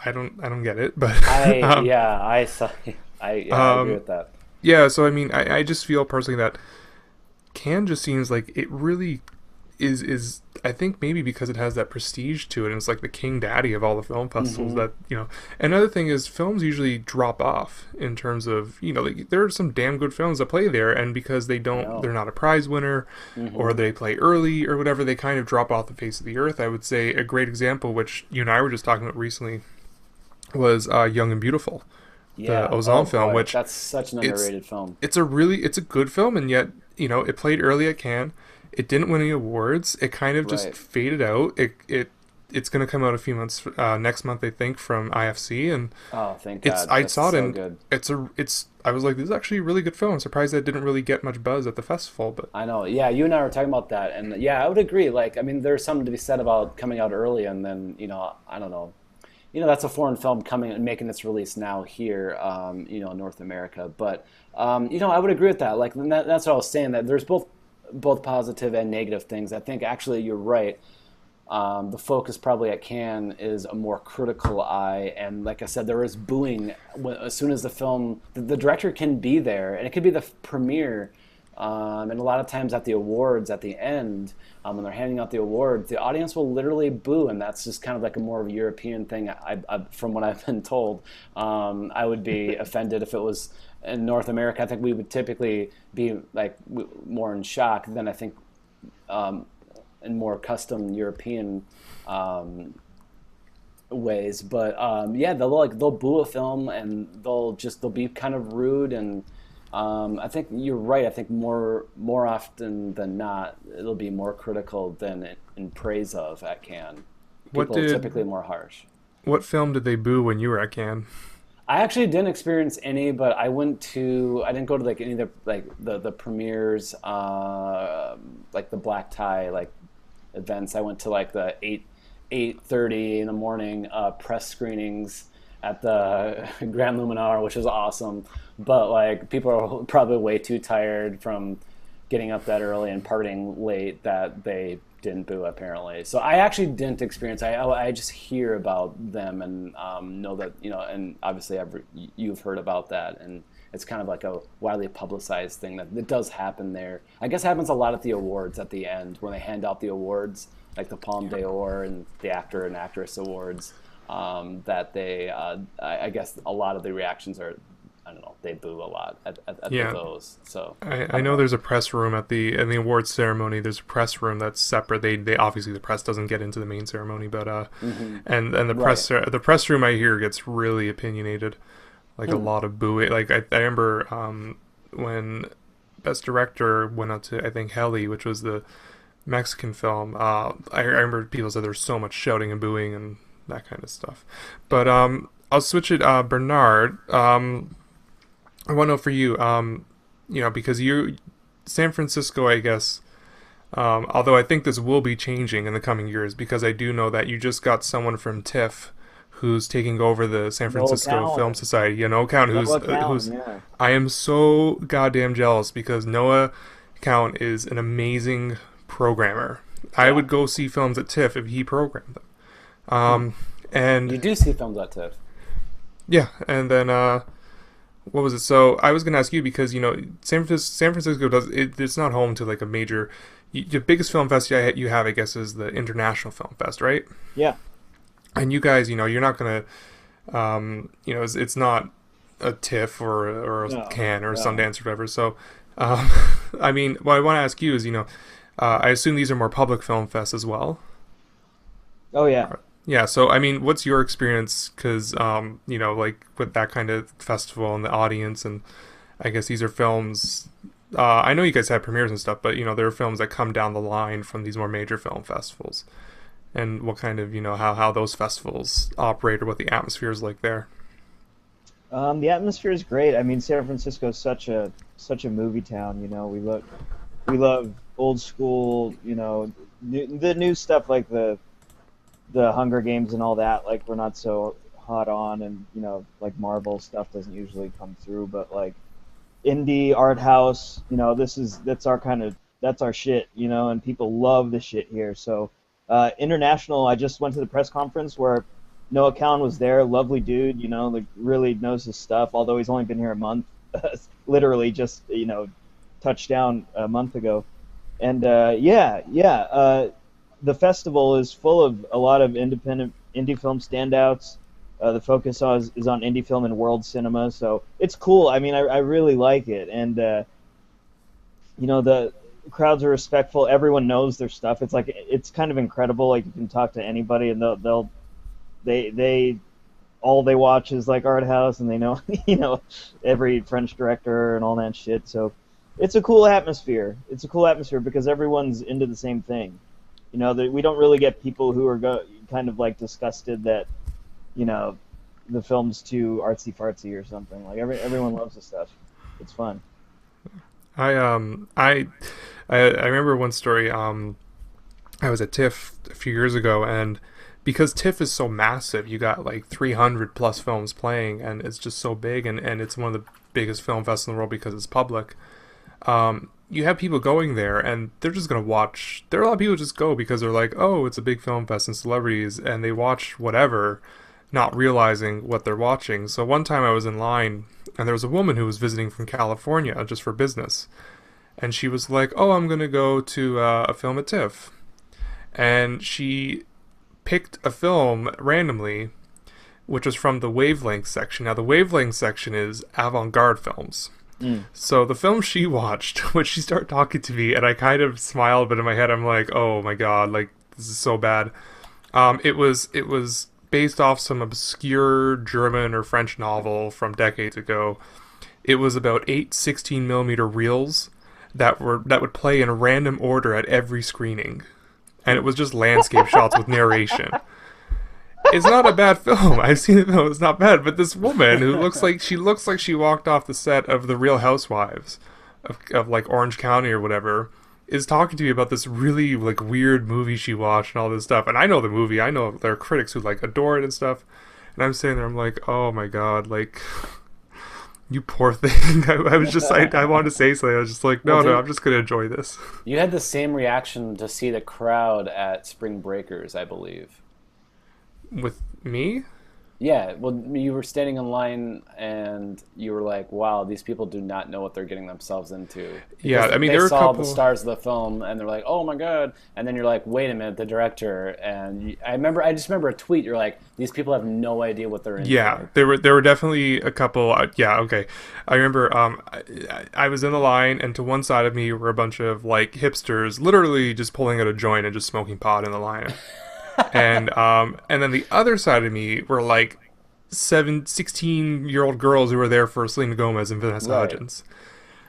I don't get it. But I agree with that. Yeah, so I just feel personally that Cannes just seems like it really is I think maybe because it has that prestige to it, and it's like the king daddy of all the film festivals. Hmm. That another thing is films usually drop off in terms of like, there are some damn good films that play there, and because I know. they're not a prize winner, or Hmm. they play early or whatever, they kind of drop off the face of the earth. I would say a great example, which you and I were just talking about recently, was Young and Beautiful, the Yeah. Oh Ozon film, boy, which that's such an it's underrated film. it's a good film, and yet it played early at Cannes. It didn't win any awards. It kind of just Right. faded out. It's going to come out a few months next month, I think, from IFC, and Oh, thank it's God. I That's saw it, so and good. it's I was like, this is actually a really good film. I'm surprised that it didn't really get much buzz at the festival, but I know. Yeah, you and I were talking about that, and yeah, I would agree. Like, I mean, there's something to be said about coming out early, and then I don't know. That's a foreign film coming and making its release now here, in North America. But I would agree with that. Like, and that's what I was saying. That there's both positive and negative things. I think actually you're right. The focus probably at Cannes is a more critical eye, and like I said, there is booing as soon as the director can be there, and it could be the premiere. And a lot of times at the awards, at the end, when they're handing out the awards, the audience will literally boo, and that's just kind of like a more of a European thing. From what I've been told, I would be offended if it was in North America. I think we would typically be like more in shock than I think um, in more custom European um, ways. But yeah, they'll boo a film and they'll be kind of rude and. I think you're right. I think more often than not, it'll be more critical than in praise of at Cannes. what People are did typically more harsh. what film did they boo when you were at Cannes? I actually didn't experience any, but I didn't go to like any of the premieres, like the black tie like events. I went to like the 8:30 in the morning press screenings at the Grand Luminar, which was awesome. But like people are probably way too tired from getting up that early and partying late that they didn't boo apparently. So I actually didn't experience. I just hear about them and know that and obviously you've heard about that, and it's kind of like a widely publicized thing that does happen there. I guess it happens a lot at the awards at the end when they hand out the awards, like the Palme d'Or and the Actor and Actress Awards. That I guess a lot of the reactions are, I don't know, they boo a lot at Yeah, those. So I I don't know know. there's a press room at the awards ceremony. There's a press room that's separate. They obviously, the press doesn't get into the main ceremony, but Hmm. and Right. the press room I hear gets really opinionated, like a Hmm. lot of booing. Like I remember when Best Director went out to, I think, Heli, which was the Mexican film. I remember people said there's so much shouting and booing and that kind of stuff. But I'll switch it. Bernard, I want to know for you, because San Francisco, I guess. Although I think this will be changing in the coming years, because I do know that you just got someone from TIFF who's taking over the San No Francisco Film account. Society. Count, No account. who's Yeah. I am so goddamn jealous because Noah Count is an amazing programmer. I Yeah. would go see films at TIFF if he programmed them. Hmm. And You do see films at TIFF. yeah, and then what was it? So I was gonna ask you because San Francisco it's not home to like a major. The biggest film fest you have, I guess, is the International Film Fest, right? Yeah. And you guys, you're not gonna, it's not a TIFF or a No. Cannes or a No. Sundance or whatever. So, um, I mean, what I want to ask you is, I assume these are more public film fests as well. Oh yeah. Yeah, so I mean, what's your experience? Because like with that kind of festival and the audience, and I guess these are films. I know you guys have premieres and stuff, but there are films that come down the line from these more major film festivals. And what kind of how those festivals operate or what the atmosphere is like there. The atmosphere is great. I mean, San Francisco is such a movie town. We love old school. The new stuff like the Hunger Games and all that. Like we're not so hot on, and like Marvel stuff doesn't usually come through. But like indie art house, that's our shit. And people love the shit here. So international. I just went to the press conference where Noah Cowan was there. Lovely dude. Like really knows his stuff. Although he's only been here a month, literally just touched down a month ago. And yeah. the festival is full of a lot of indie film standouts. The focus is on indie film and world cinema, so it's cool. I mean, I really like it, and the crowds are respectful. Everyone knows their stuff. It's kind of incredible. Like, you can talk to anybody, and they all they watch is like art house, and they know every French director and all that shit. So it's a cool atmosphere. It's a cool atmosphere because everyone's into the same thing. We don't really get people who are kind of like disgusted that the film's too artsy fartsy or something. Like, everyone loves the stuff. It's fun. I remember one story. I was at TIFF a few years ago, and because TIFF is so massive, you got like 300 plus films playing, and it's just so big, and it's one of the biggest film festivals in the world because it's public. You have people going there, and they're just going to watch. There are a lot of people who just go because they're like, oh, it's a big film fest and celebrities, and they watch whatever, not realizing what they're watching. So one time I was in line, and there was a woman who was visiting from California just for business, and she was like, oh, I'm going to go to a film at TIFF. And she picked a film randomly, which was from the Wavelength section. Now, the Wavelength section is avant-garde films. So the film she watched, when she started talking to me, and I kind of smiled, but in my head I'm like, oh my god, like, this is so bad. It was based off some obscure German or French novel from decades ago. It was about 8 16mm reels that would play in a random order at every screening. And it was just landscape shots with narration. It's not a bad film. I've seen the film. It's not bad. But this woman who looks like she walked off the set of The Real Housewives of like Orange County or whatever, is talking to me about this really like weird movie she watched and all this stuff. And I know the movie. I know there are critics who like adore it and stuff. And I'm sitting there, I'm like, oh my god, like, you poor thing. I was just, I wanted to say something. I was just like, no, I'm just going to enjoy this. You had the same reaction to see the crowd at Spring Breakers, I believe. With me? Yeah, well, you were standing in line and you were like, wow, these people do not know what they're getting themselves into. Yeah, I mean, they there were saw a couple... the stars of the film and they're like, oh my god. And then you're like, wait a minute, the director. And I just remember a tweet, you're like, these people have no idea what they're into. Yeah, there were definitely a couple. Yeah, okay. I remember I was in the line, and to one side of me were a bunch of like hipsters, literally just pulling out a joint and just smoking pot in the line. And then the other side of me were like 16-year-old girls who were there for Selena Gomez and Vanessa Hudgens.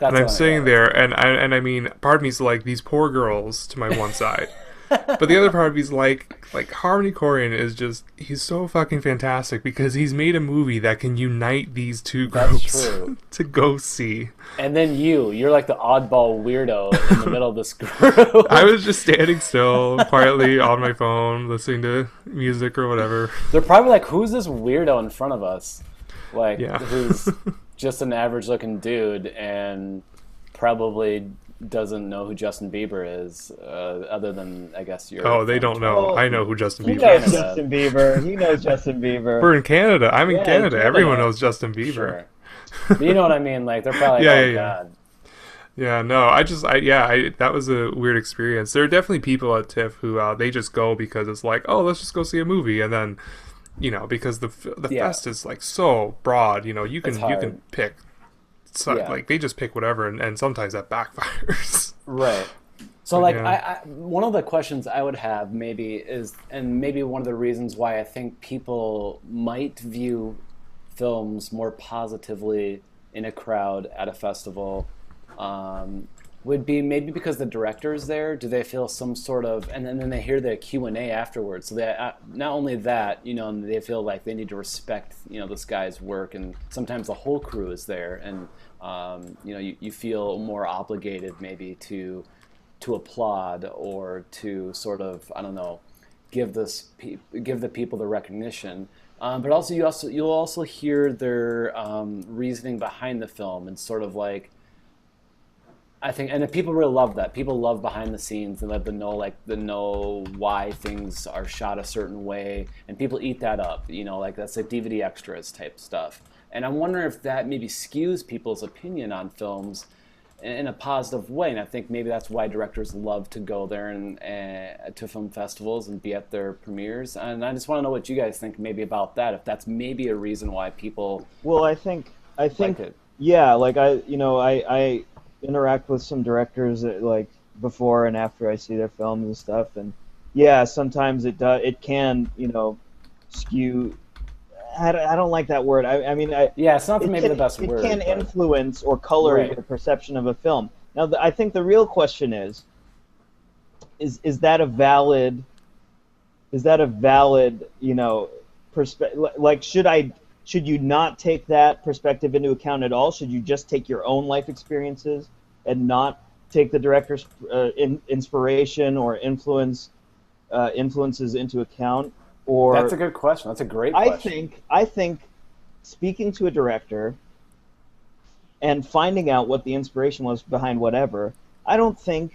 And I'm sitting there, and I mean, part of me's like, these poor girls to my one side. But the other part of me's like Harmony Korine is just, he's so fucking fantastic because he's made a movie that can unite these two groups to go see. And then you're like the oddball weirdo in the middle of this group. I was just standing still, quietly on my phone, listening to music or whatever. They're probably like, who's this weirdo in front of us? Like, who's just an average looking dude and probably doesn't know who Justin Bieber is, other than, I guess, your... Oh, they don't know. Well, I know who Justin Bieber knows is. Justin Bieber. He knows Justin Bieber. We're in Canada. I'm in Canada. Everyone knows Justin Bieber. Sure. But you know what I mean? Like, they're probably like, God. Yeah, no, that was a weird experience. There are definitely people at TIFF who they just go because it's like, oh, let's just go see a movie, and then, because the fest is like so broad, you can pick. So, like, they just pick whatever, and sometimes that backfires. Right. So, like, one of the questions I would have maybe is, and maybe one of the reasons why I think people might view films more positively in a crowd at a festival, would be maybe because the director's there. Do they feel some sort of, and then they hear the Q&A afterwards. So they, not only that, they feel like they need to respect, this guy's work, and sometimes the whole crew is there, and you feel more obligated maybe to applaud or to sort of, I don't know, give the people the recognition. But also you'll also hear their reasoning behind the film, and sort of like, I think, and people really love that. People love behind the scenes and let them know why things are shot a certain way, and people eat that up. Like, that's like DVD extras type stuff. And I'm wondering if that maybe skews people's opinion on films, in a positive way. And I think maybe that's why directors love to go there and to film festivals and be at their premieres. And I just want to know what you guys think maybe about that. If that's maybe a reason why people. Well, I think like it. yeah, like I interact with some directors like before and after I see their films and stuff, and yeah, sometimes it can skew. I don't like that word. I mean, yeah, it's not maybe the best word. It can influence or color Right. your perception of a film. Now, I think the real question is that a valid perspective? Like, should you not take that perspective into account at all? Should you just take your own life experiences and not take the director's inspiration or influences into account? Or That's a good question. That's a great question. I think speaking to a director and finding out what the inspiration was behind whatever, I think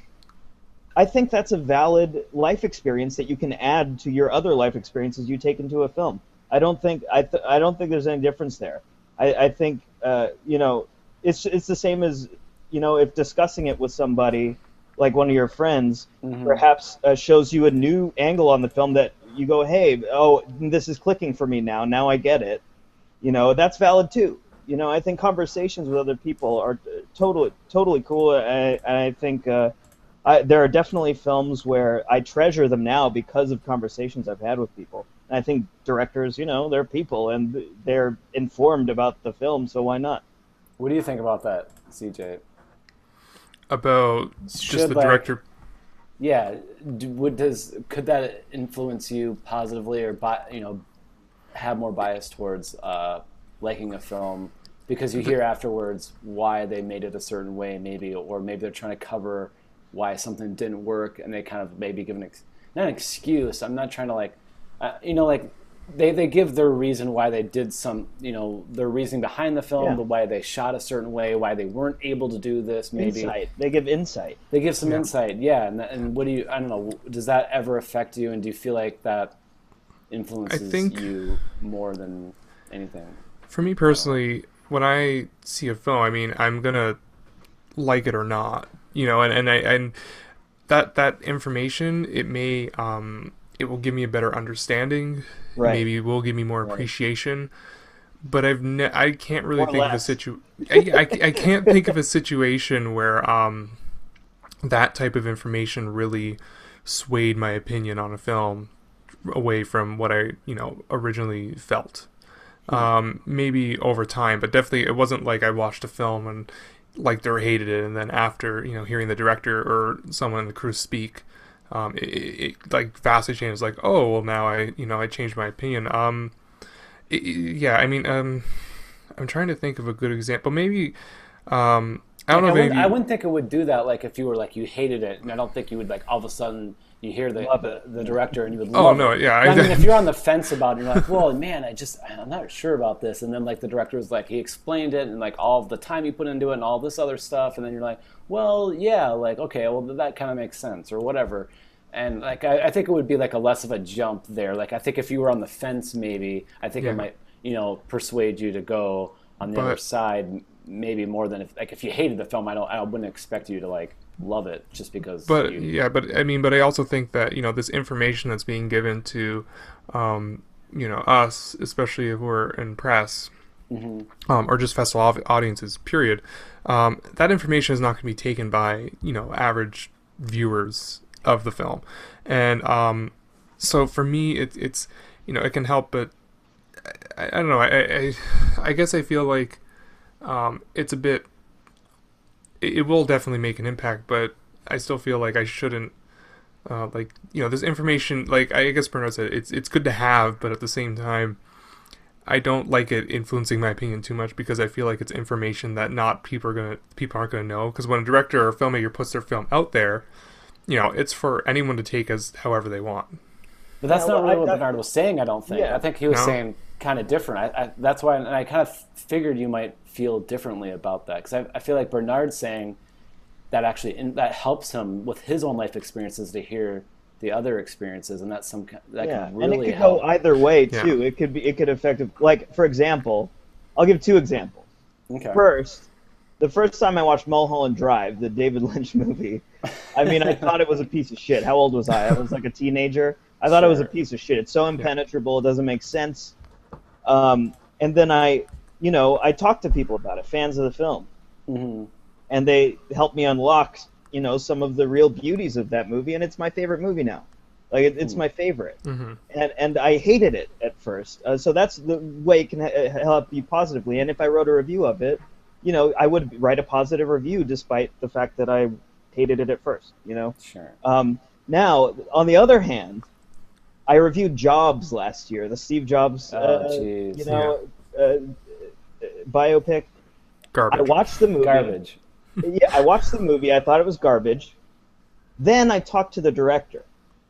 that's a valid life experience that you can add to your other life experiences you take into a film. I don't think there's any difference there. I think it's the same as if discussing it with somebody like one of your friends perhaps shows you a new angle on the film that you go, hey, oh, this is clicking for me now. Now I get it. That's valid too. I think conversations with other people are totally cool. I think there are definitely films where I treasure them now because of conversations I've had with people. And I think directors, they're people and they're informed about the film, so why not? What do you think about that, CJ? About just the director. Yeah, could that influence you positively or have more bias towards liking a film because you hear afterwards why they made it a certain way, maybe, or maybe they're trying to cover why something didn't work, and they kind of maybe give not an excuse. I'm not trying to like they give their reason why they did some, their reasoning behind the film, the why they shot a certain way, why they weren't able to do this, maybe. Insight. They give insight. They give some insight, yeah. And what do I don't know, does that ever affect you, and do you feel like that influences you more than anything? For me personally, when I see a film, I mean, I'm going to like it or not, and that information, it may, it will give me a better understanding. Right. Maybe it will give me more appreciation. But I can't really think of a situation. I can't think of a situation where that type of information really swayed my opinion on a film away from what I originally felt. Maybe over time, but definitely it wasn't like I watched a film and liked or hated it, and then after hearing the director or someone in the crew speak, it like vastly changed. It's like, oh well, now I changed my opinion. I'm trying to think of a good example. Maybe I don't know. Maybe I wouldn't think it would do that. Like if you were like you hated it, and I don't think you would like all of a sudden you hear the director and you would love it. Yeah. I mean, if you're on the fence about it, you're like, well, man, I'm not sure about this. And then like the director was like, he explained it and like all of the time you put into it and all this other stuff. And then you're like, well, yeah, like, okay, well that kind of makes sense or whatever. And like, I think it would be like a less of a jump there. Like, I think if you were on the fence, maybe, I think it might, persuade you to go on the other side, maybe more than if you hated the film, I wouldn't expect you to like love it just because. But I also think that this information that's being given to, us, especially if we're in press, or just festival audiences, period. That information is not going to be taken by average viewers of the film, and so for me, it's it can help, but I don't know. I guess I feel like it's a bit. It will definitely make an impact, but I still feel like I shouldn't. This information, like I guess Bernard said, it's good to have, but at the same time, I don't like it influencing my opinion too much because I feel like it's information that people aren't gonna know. Because when a director or filmmaker puts their film out there, it's for anyone to take as however they want. But that's not really what Bernard was saying, I don't think. Yeah. I think he was saying kind of different. That's why, and I kind of figured you might feel differently about that, because I feel like Bernard's saying that actually that helps him with his own life experiences to hear the other experiences, and that's can really help. And it could go either way too. It could affect, like, for example, I'll give two examples. Okay. First, the first time I watched Mulholland Drive, the David Lynch movie, I mean, I thought it was a piece of shit. How old was I? I was like a teenager. I thought it was a piece of shit. It's so impenetrable. It doesn't make sense. And then I talked to people about it, fans of the film, and they helped me unlock, some of the real beauties of that movie, and it's my favorite movie now. Like it's my favorite, and I hated it at first. So that's the way it can help you positively. And if I wrote a review of it, I would write a positive review despite the fact that I hated it at first. Sure. Now, on the other hand, I reviewed Jobs last year, the Steve Jobs, biopic. Garbage. I watched the movie. Garbage. Yeah, I watched the movie. I thought it was garbage. Then I talked to the director.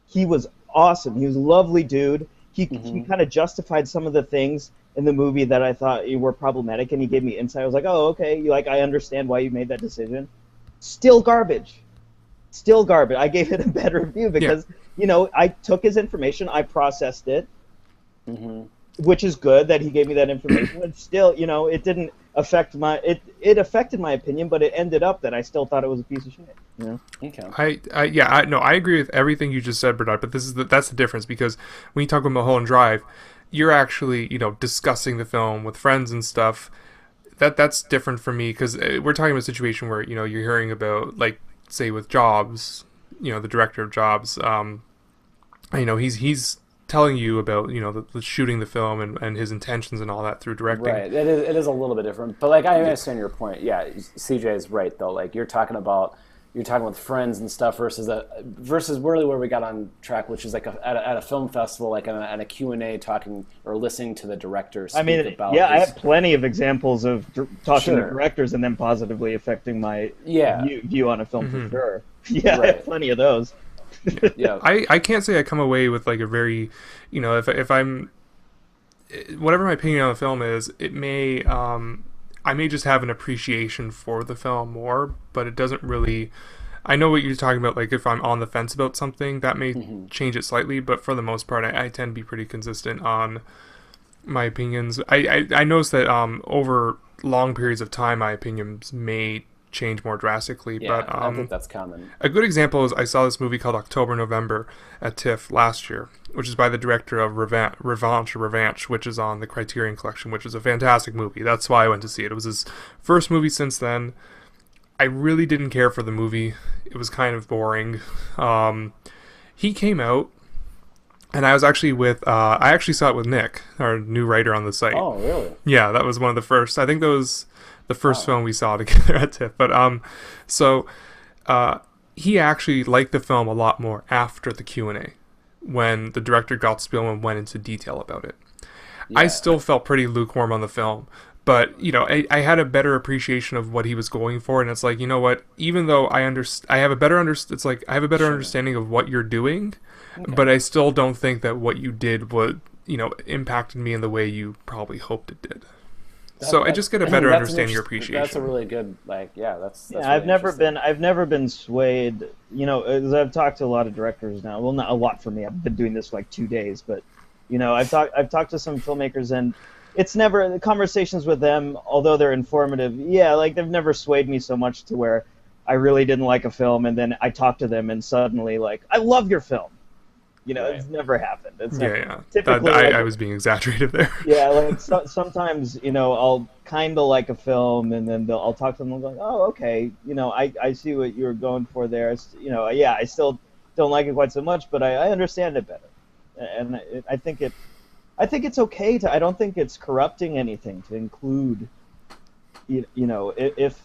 He was awesome. He was a lovely dude. He kind of justified some of the things in the movie that I thought were problematic, and he gave me insight. I was like, oh, okay. I understand why you made that decision. Still garbage. Still garbage. I gave it a better review because, I took his information, I processed it, which is good that he gave me that information. But still, it didn't affect it affected my opinion, but it ended up that I still thought it was a piece of shit. Okay. I agree with everything you just said, Bernard. But that's the difference, because when you talk about Mulholland Drive, you're actually discussing the film with friends and stuff. That's different for me, because we're talking about a situation where you're hearing about, like, say with Jobs, the director of Jobs, he's telling you about the shooting the film and his intentions and all that through directing. Right. It is a little bit different, but like I understand your point. Yeah, CJ is right though. Like you're talking with friends and stuff versus really where we got on track, which is like at a film festival, like at a Q&A, talking or listening to the director speak about. I have plenty of examples of talking to directors and them positively affecting my view on a film for sure. Yeah, I have plenty of those. Yeah, I can't say I come away with like a very, if I'm, whatever my opinion on the film is, it may, I may just have an appreciation for the film more, but it doesn't really. I know what you're talking about. Like if I'm on the fence about something, that may change it slightly, but for the most part, I tend to be pretty consistent on my opinions. I noticed that over long periods of time, my opinions may change more drastically. Yeah, but I think that's common. A good example is I saw this movie called October November at TIFF last year, which is by the director of Revanche, which is on the Criterion Collection, which is a fantastic movie. That's why I went to see it. It was his first movie since then. I really didn't care for the movie. It was kind of boring. He came out, and I was actually I actually saw it with Nick, our new writer on the site. Oh, really? Yeah, that was one of the first. I think that was the first film we saw together at TIFF. But he actually liked the film a lot more after the Q&A, when the director got to spiel and went into detail about it. Yeah. I still felt pretty lukewarm on the film, but I had a better appreciation of what he was going for, and it's like, you know what? Even though I have a better understanding of what you're doing, but I still don't think that what you did would impacted me in the way you probably hoped it did. So I just get a better understanding your appreciation. That's a really good, that's really I've never been swayed, as I've talked to a lot of directors now. Well, not a lot for me. I've been doing this for like 2 days, but I've talked to some filmmakers, and it's never, the conversations with them, although they're informative, they've never swayed me so much to where I really didn't like a film, and then I talk to them and suddenly I love your film. It's never happened. It's typically I was being exaggerated there. Yeah, sometimes I'll kind of like a film, and then I'll talk to them and go, oh, okay, I see what you're going for there. I still don't like it quite so much, but I understand it better, and I think it's okay to. I don't think it's corrupting anything to include. If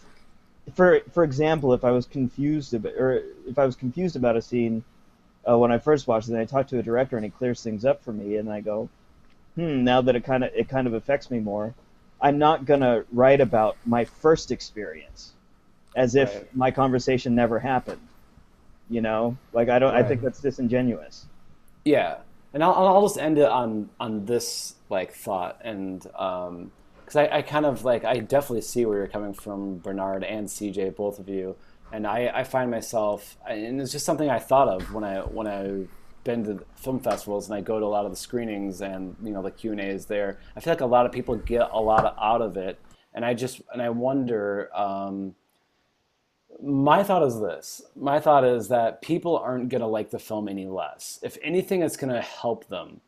for example, if I was confused about a scene. When I first watched it, and I talked to a director, and he clears things up for me, and I go, now that it kind of affects me more, I'm not gonna write about my first experience, as if my conversation never happened. I think that's disingenuous. Yeah, and I'll just end it on this thought, and because I kind of I definitely see where you're coming from, Bernard and CJ, both of you. And I find myself, and it's just something I thought of when I've been to film festivals and I go to a lot of the screenings and the Q&A is there. I feel like a lot of people get a lot out of it, And I wonder. My thought is this. My thought is that people aren't going to like the film any less. If anything, it's going to help them.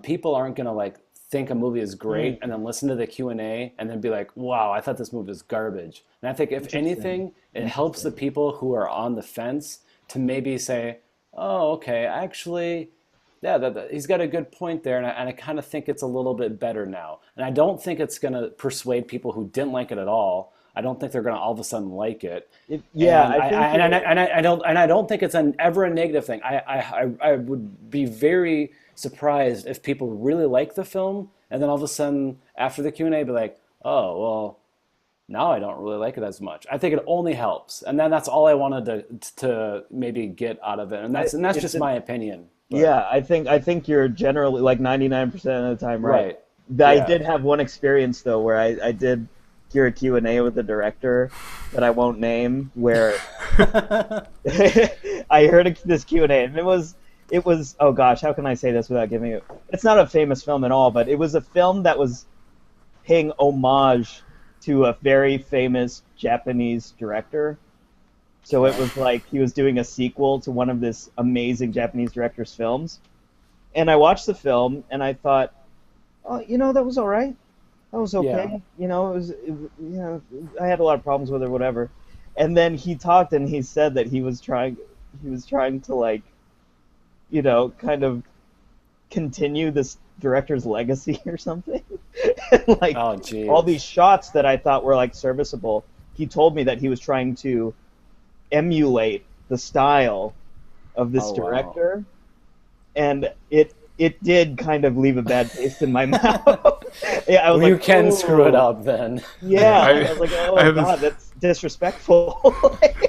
People aren't going to like think a movie is great and then listen to the Q&A and then be like, wow, I thought this movie was garbage. And I think if anything, it helps the people who are on the fence to maybe say, oh, okay, actually, yeah, he's got a good point there, and I kind of think it's a little bit better now. And I don't think it's going to persuade people who didn't like it at all. I don't think they're going to all of a sudden like it. I don't think it's ever a negative thing. I would be very surprised if people really like the film, and then all of a sudden after the Q&A, be like, oh, well, now I don't really like it as much. I think it only helps, and then that's all I wanted to maybe get out of it, and that's just my opinion. But. Yeah, I think you're generally like 99% of the time right. I did have one experience though where I did hear a Q&A with the director that I won't name, where I heard this Q&A, and it was oh gosh, how can I say this without giving it? It's not a famous film at all, but it was a film that was paying homage to a very famous Japanese director. So it was like he was doing a sequel to one of this amazing Japanese director's films. And I watched the film and I thought, oh, that was all right. That was okay. Yeah. I had a lot of problems with it or whatever. And then he talked and he said that he was trying to like, kind of continue this director's legacy or something. Like all these shots that I thought were like serviceable, he told me that he was trying to emulate the style of this director. Wow. And it did kind of leave a bad taste in my mouth. Yeah, I was you can screw it up then. Yeah, I was like, oh God, that's disrespectful.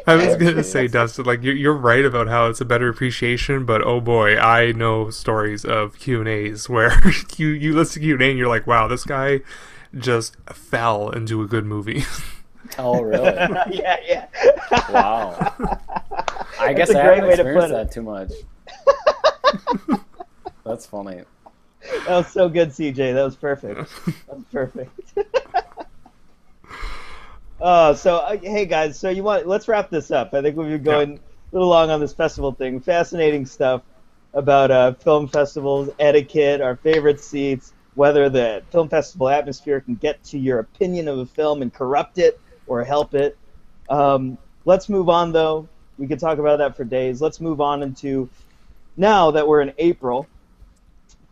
I was gonna say, Dustin, like you're right about how it's a better appreciation, but oh boy, I know stories of Q&As where you listen to Q&A and you're like, wow, this guy just fell into a good movie. Oh, really? Yeah. Wow. I guess I haven't experienced that too much. That's funny. That was so good, CJ. That was perfect. Hey guys, so let's wrap this up. I think we've been going a little long on this festival thing. Fascinating stuff about film festivals, etiquette, our favorite seats, whether the film festival atmosphere can get to your opinion of a film and corrupt it or help it. Let's move on, though. We could talk about that for days. Let's move on into, now that we're in April,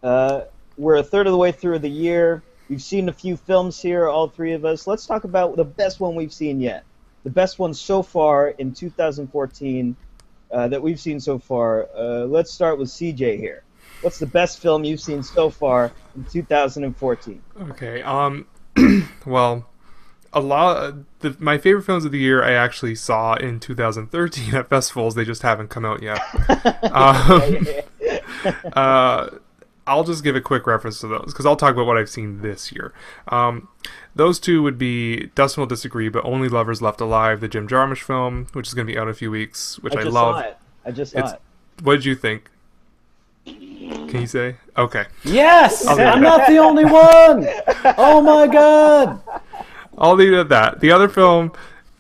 we're a third of the way through the year. We've seen a few films here, all three of us. Let's talk about the best one we've seen yet. The best one so far in 2014 that we've seen so far. Let's start with CJ here. What's the best film you've seen so far in 2014? Okay. Well, my favorite films of the year I actually saw in 2013 at festivals. They just haven't come out yet. I'll just give a quick reference to those because I'll talk about what I've seen this year. Those two would be, Dustin will disagree, but Only Lovers Left Alive, the Jim Jarmusch film, which is going to be out in a few weeks, which I love. I just saw it. What did you think? Can you say? Okay. Yes! I'm not the only one! Oh my god! I'll leave it at that. The other film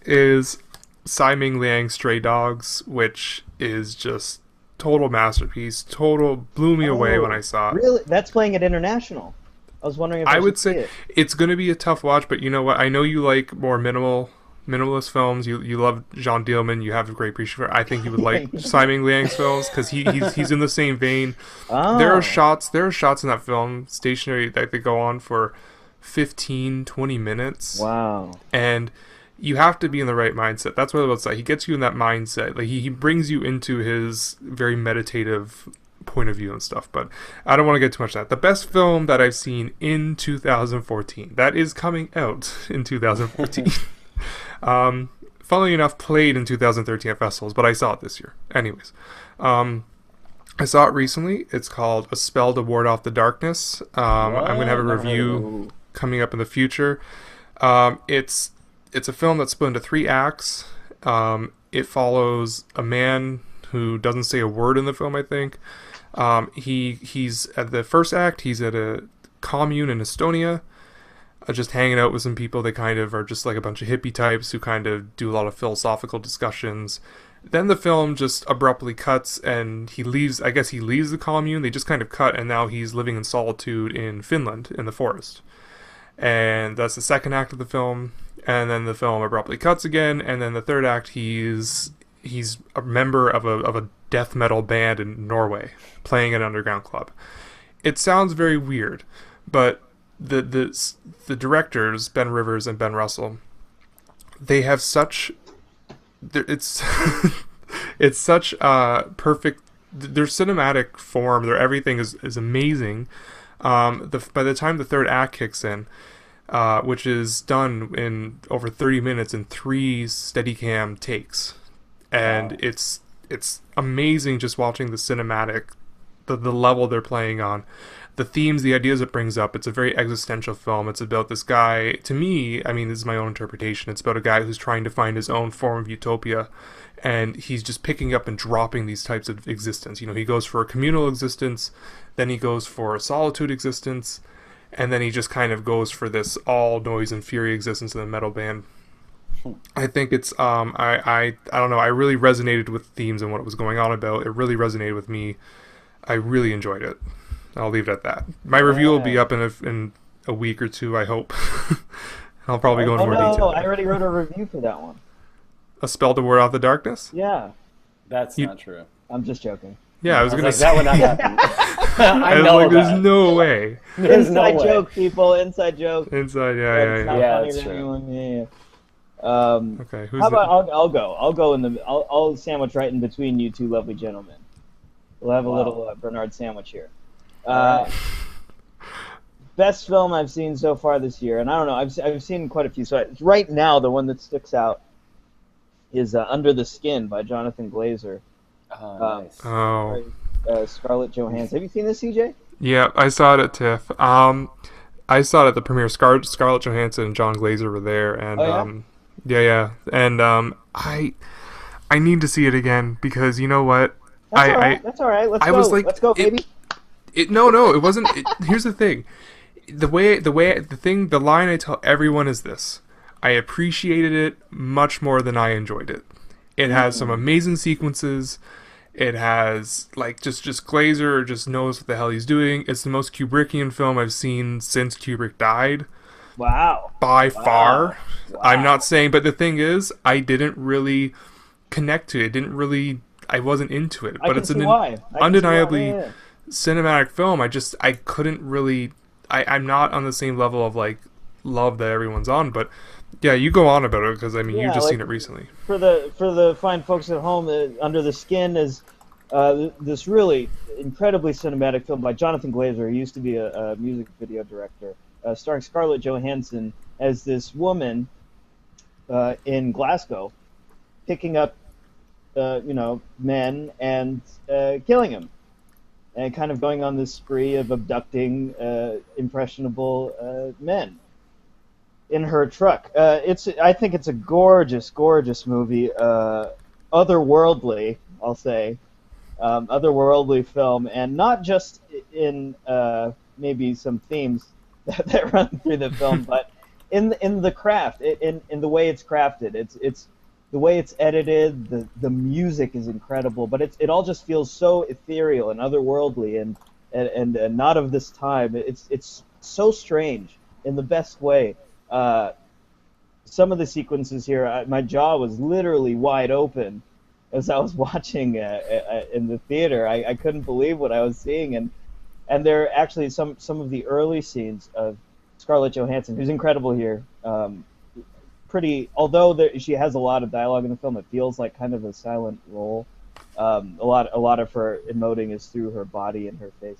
is Tsai-Ming Liang's Stray Dogs, which is just total masterpiece. Blew me away when I saw it. Really? That's playing at International. I was wondering if I would say it's going to be a tough watch, but you know what? I know you like more minimalist films. You love Jean Dielman. You have a great appreciation for. I think you would like Tsai-Ming Liang's films because he's in the same vein. Oh. There are shots in that film, stationary, that they go on for 15, 20 minutes. Wow. And you have to be in the right mindset. That's what I was about to say. He gets you in that mindset. Like he brings you into his very meditative point of view and stuff. But I don't want to get too much of that. The best film that I've seen in 2014, that is coming out in 2014. Funnily enough, played in 2013 at festivals, but I saw it this year. Anyways, I saw it recently. It's called A Spell to Ward Off the Darkness. I'm going to have a review coming up in the future. It's a film that's split into 3 acts. It follows a man who doesn't say a word in the film, I think. He's at the first act, he's at a commune in Estonia. just hanging out with some people. They kind of are just like a bunch of hippie types who kind of do a lot of philosophical discussions. Then the film just abruptly cuts and he leaves. I guess he leaves the commune. They just kind of cut, and now he's living in solitude in Finland in the forest. And that's the second act of the film. And then the film abruptly cuts again. And then the third act, he's a member of a death metal band in Norway, playing an underground club. It sounds very weird, but the directors, Ben Rivers and Ben Russell, they have such it's it's such perfect, their cinematic form, their everything is amazing. By the time the third act kicks in, which is done in over 30 minutes in 3 Steadicam takes, and it's amazing just watching the cinematic, the level they're playing on, the themes, the ideas it brings up. It's a very existential film. It's about this guy, to me, I mean, this is my own interpretation, it's about a guy who's trying to find his own form of utopia, and he's just picking up and dropping these types of existence. You know, he goes for a communal existence, then he goes for a solitude existence, and then he just kind of goes for this all noise and fury existence in the metal band. I think it's I don't know, I really resonated with themes and what it was going on about. It really resonated with me. I really enjoyed it. I'll leave it at that. My review will be up in a week or two, I hope. I'll probably go into more detail. I already wrote a review for that one. A Spell to Ward Off the Darkness? Yeah. That's not true. I'm just joking. Yeah, I was going to say. That would not happen. I was know like, that. there's no way. There's Inside no way. joke, people. Inside joke. Inside, yeah. It's not funny that's to true. anyone. Yeah. Okay, who's How about I'll go. I'll sandwich right in between you two lovely gentlemen. We'll have a little Bernard sandwich here. Right. Best film I've seen so far this year, and I don't know, I've seen quite a few. So right now, the one that sticks out is Under the Skin by Jonathan Glazer. Nice. Oh. Scarlett Johansson. Have you seen this, CJ? Yeah, I saw it at TIFF. I saw it at the premiere. Scarlett Johansson and John Glazer were there, and yeah. And I need to see it again because you know what? That's all right. Let's go, baby. No, it wasn't. Here's the thing. The line I tell everyone is this: I appreciated it much more than I enjoyed it. It has some amazing sequences. It has just Glazer just knows what the hell he's doing. It's the most Kubrickian film I've seen since Kubrick died. Wow. By far. Wow. I'm not saying, but the thing is, I didn't really connect to it. I wasn't into it. But it's an undeniably cinematic film. I couldn't really. I'm not on the same level of love that everyone's on, but yeah, you go on about it because you've just seen it recently. For the fine folks at home, Under the Skin is this really incredibly cinematic film by Jonathan Glazer. He used to be a music video director, starring Scarlett Johansson as this woman in Glasgow, picking up men and killing them, and kind of going on this spree of abducting impressionable men in her truck. I think it's a gorgeous movie, otherworldly, I'll say, otherworldly film, and not just in maybe some themes that run through the film, but in the craft, in the way it's crafted. It's the way it's edited. The music is incredible, but it all just feels so ethereal and otherworldly and not of this time. It's so strange in the best way. Some of the sequences here, my jaw was literally wide open as I was watching in the theater. I couldn't believe what I was seeing, and there are actually some of the early scenes of Scarlett Johansson, who's incredible here. Although she has a lot of dialogue in the film, it feels like kind of a silent role. A lot of her emoting is through her body and her face.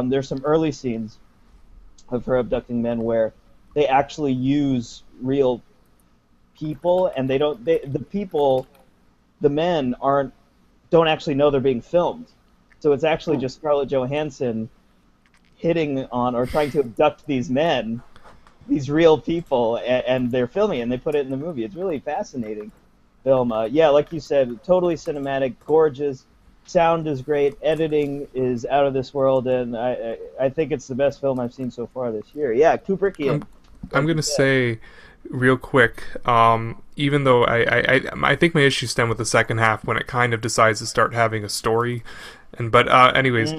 There's some early scenes of her abducting men where they actually use real people, and the men don't actually know they're being filmed. So it's actually just Scarlett Johansson hitting on or trying to abduct these men, these real people, and they're filming it, and they put it in the movie. It's really fascinating film. Like you said, totally cinematic, gorgeous. Sound is great. Editing is out of this world, and I think it's the best film I've seen so far this year. Yeah, Kubrickian. I'm gonna say real quick. Even though I think my issues stem with the second half when it kind of decides to start having a story, and but anyways,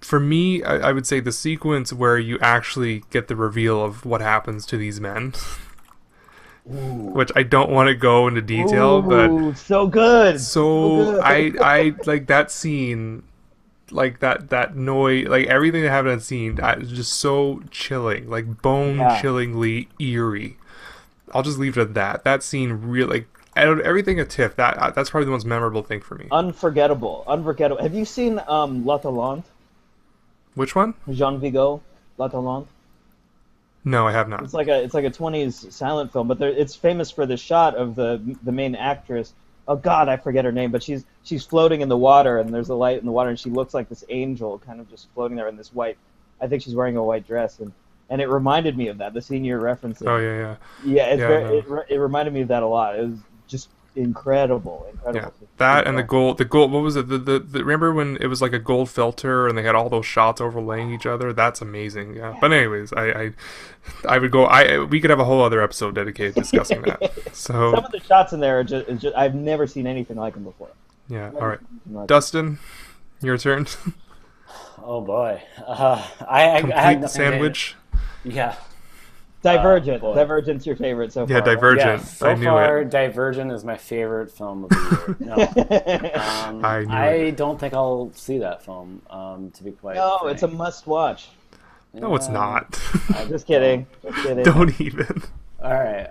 for me, I would say the sequence where you actually get the reveal of what happens to these men. Which I don't want to go into detail, but so good. So good. I like that scene, like that noise, like everything that happened in that scene. Is just so chilling, like bone-chillingly eerie. I'll just leave it at that. That scene really, like, out of everything at TIFF, that's probably the most memorable thing for me. Unforgettable. Have you seen La Talente? Which one? Jean Vigo, La Talente. No, I have not. It's like a 20s silent film, but it's famous for the shot of the main actress. Oh God, I forget her name, but she's floating in the water, and there's a light in the water, and she looks like this angel, kind of just floating there in this white. I think she's wearing a white dress, and it reminded me of that. The scene you're referencing. Oh yeah. Yeah, it reminded me of that a lot. It was just incredible. Yeah, that and the gold. What was it? The remember when it was like a gold filter and they had all those shots overlaying each other? That's amazing. Yeah. But anyways, I would go. We could have a whole other episode dedicated to discussing that. So some of the shots in there are just I've never seen anything like them before. Yeah. All right, Dustin, your turn. Oh boy, I had the sandwich. Yeah. Divergent. Divergent's your favorite so far. Yeah, Divergent. Yeah, so far, Divergent is my favorite film of the year. No. I don't think I'll see that film, to be quite frank. It's a must-watch. No, it's not. Just kidding. Don't even. All right.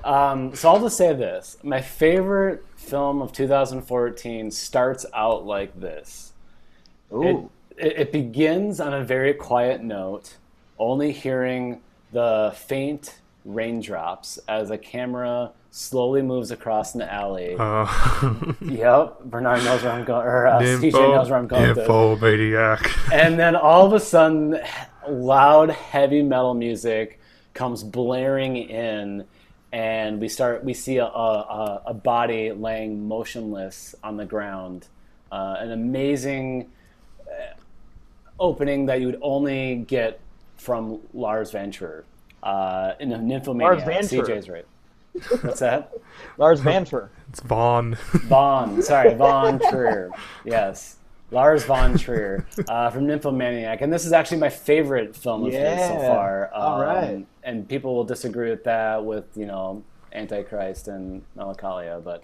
So I'll just say this. My favorite film of 2014 starts out like this. Ooh. It begins on a very quiet note, only hearing the faint raindrops as a camera slowly moves across an alley. Yep, Bernard knows where I'm going, or CJ knows where I'm going. Maniac. And then all of a sudden, loud heavy metal music comes blaring in, and we see a body laying motionless on the ground. An amazing opening that you would only get from Lars Van Trier in a Nymphomaniac. Lars Van Trier. CJ's right. What's that? Lars Van Trier. It's Vaughn. Von Trier. Yes. Lars Von Trier from Nymphomaniac. And this is actually my favorite film of his so far. All right. And people will disagree with that with, Antichrist and Melancholia. But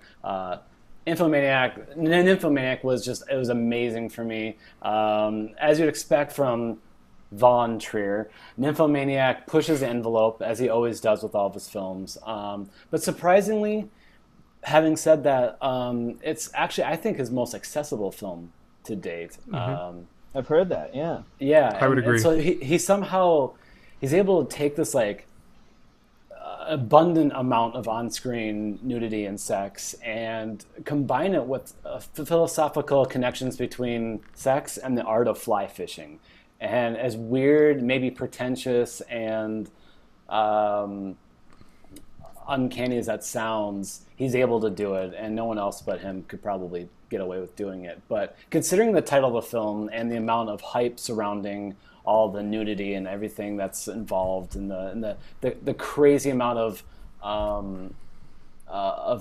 Nymphomaniac was amazing for me. As you'd expect from Von Trier, Nymphomaniac pushes the envelope, as he always does with all of his films. But surprisingly, having said that, it's actually, I think, his most accessible film to date. I've heard that, yeah. Yeah. I would agree. And so he's able to take this, like, abundant amount of on-screen nudity and sex and combine it with philosophical connections between sex and the art of fly fishing. And as weird, maybe pretentious, and uncanny as that sounds, he's able to do it, and no one else but him could probably get away with doing it. But considering the title of the film and the amount of hype surrounding all the nudity and everything that's involved, and the crazy amount of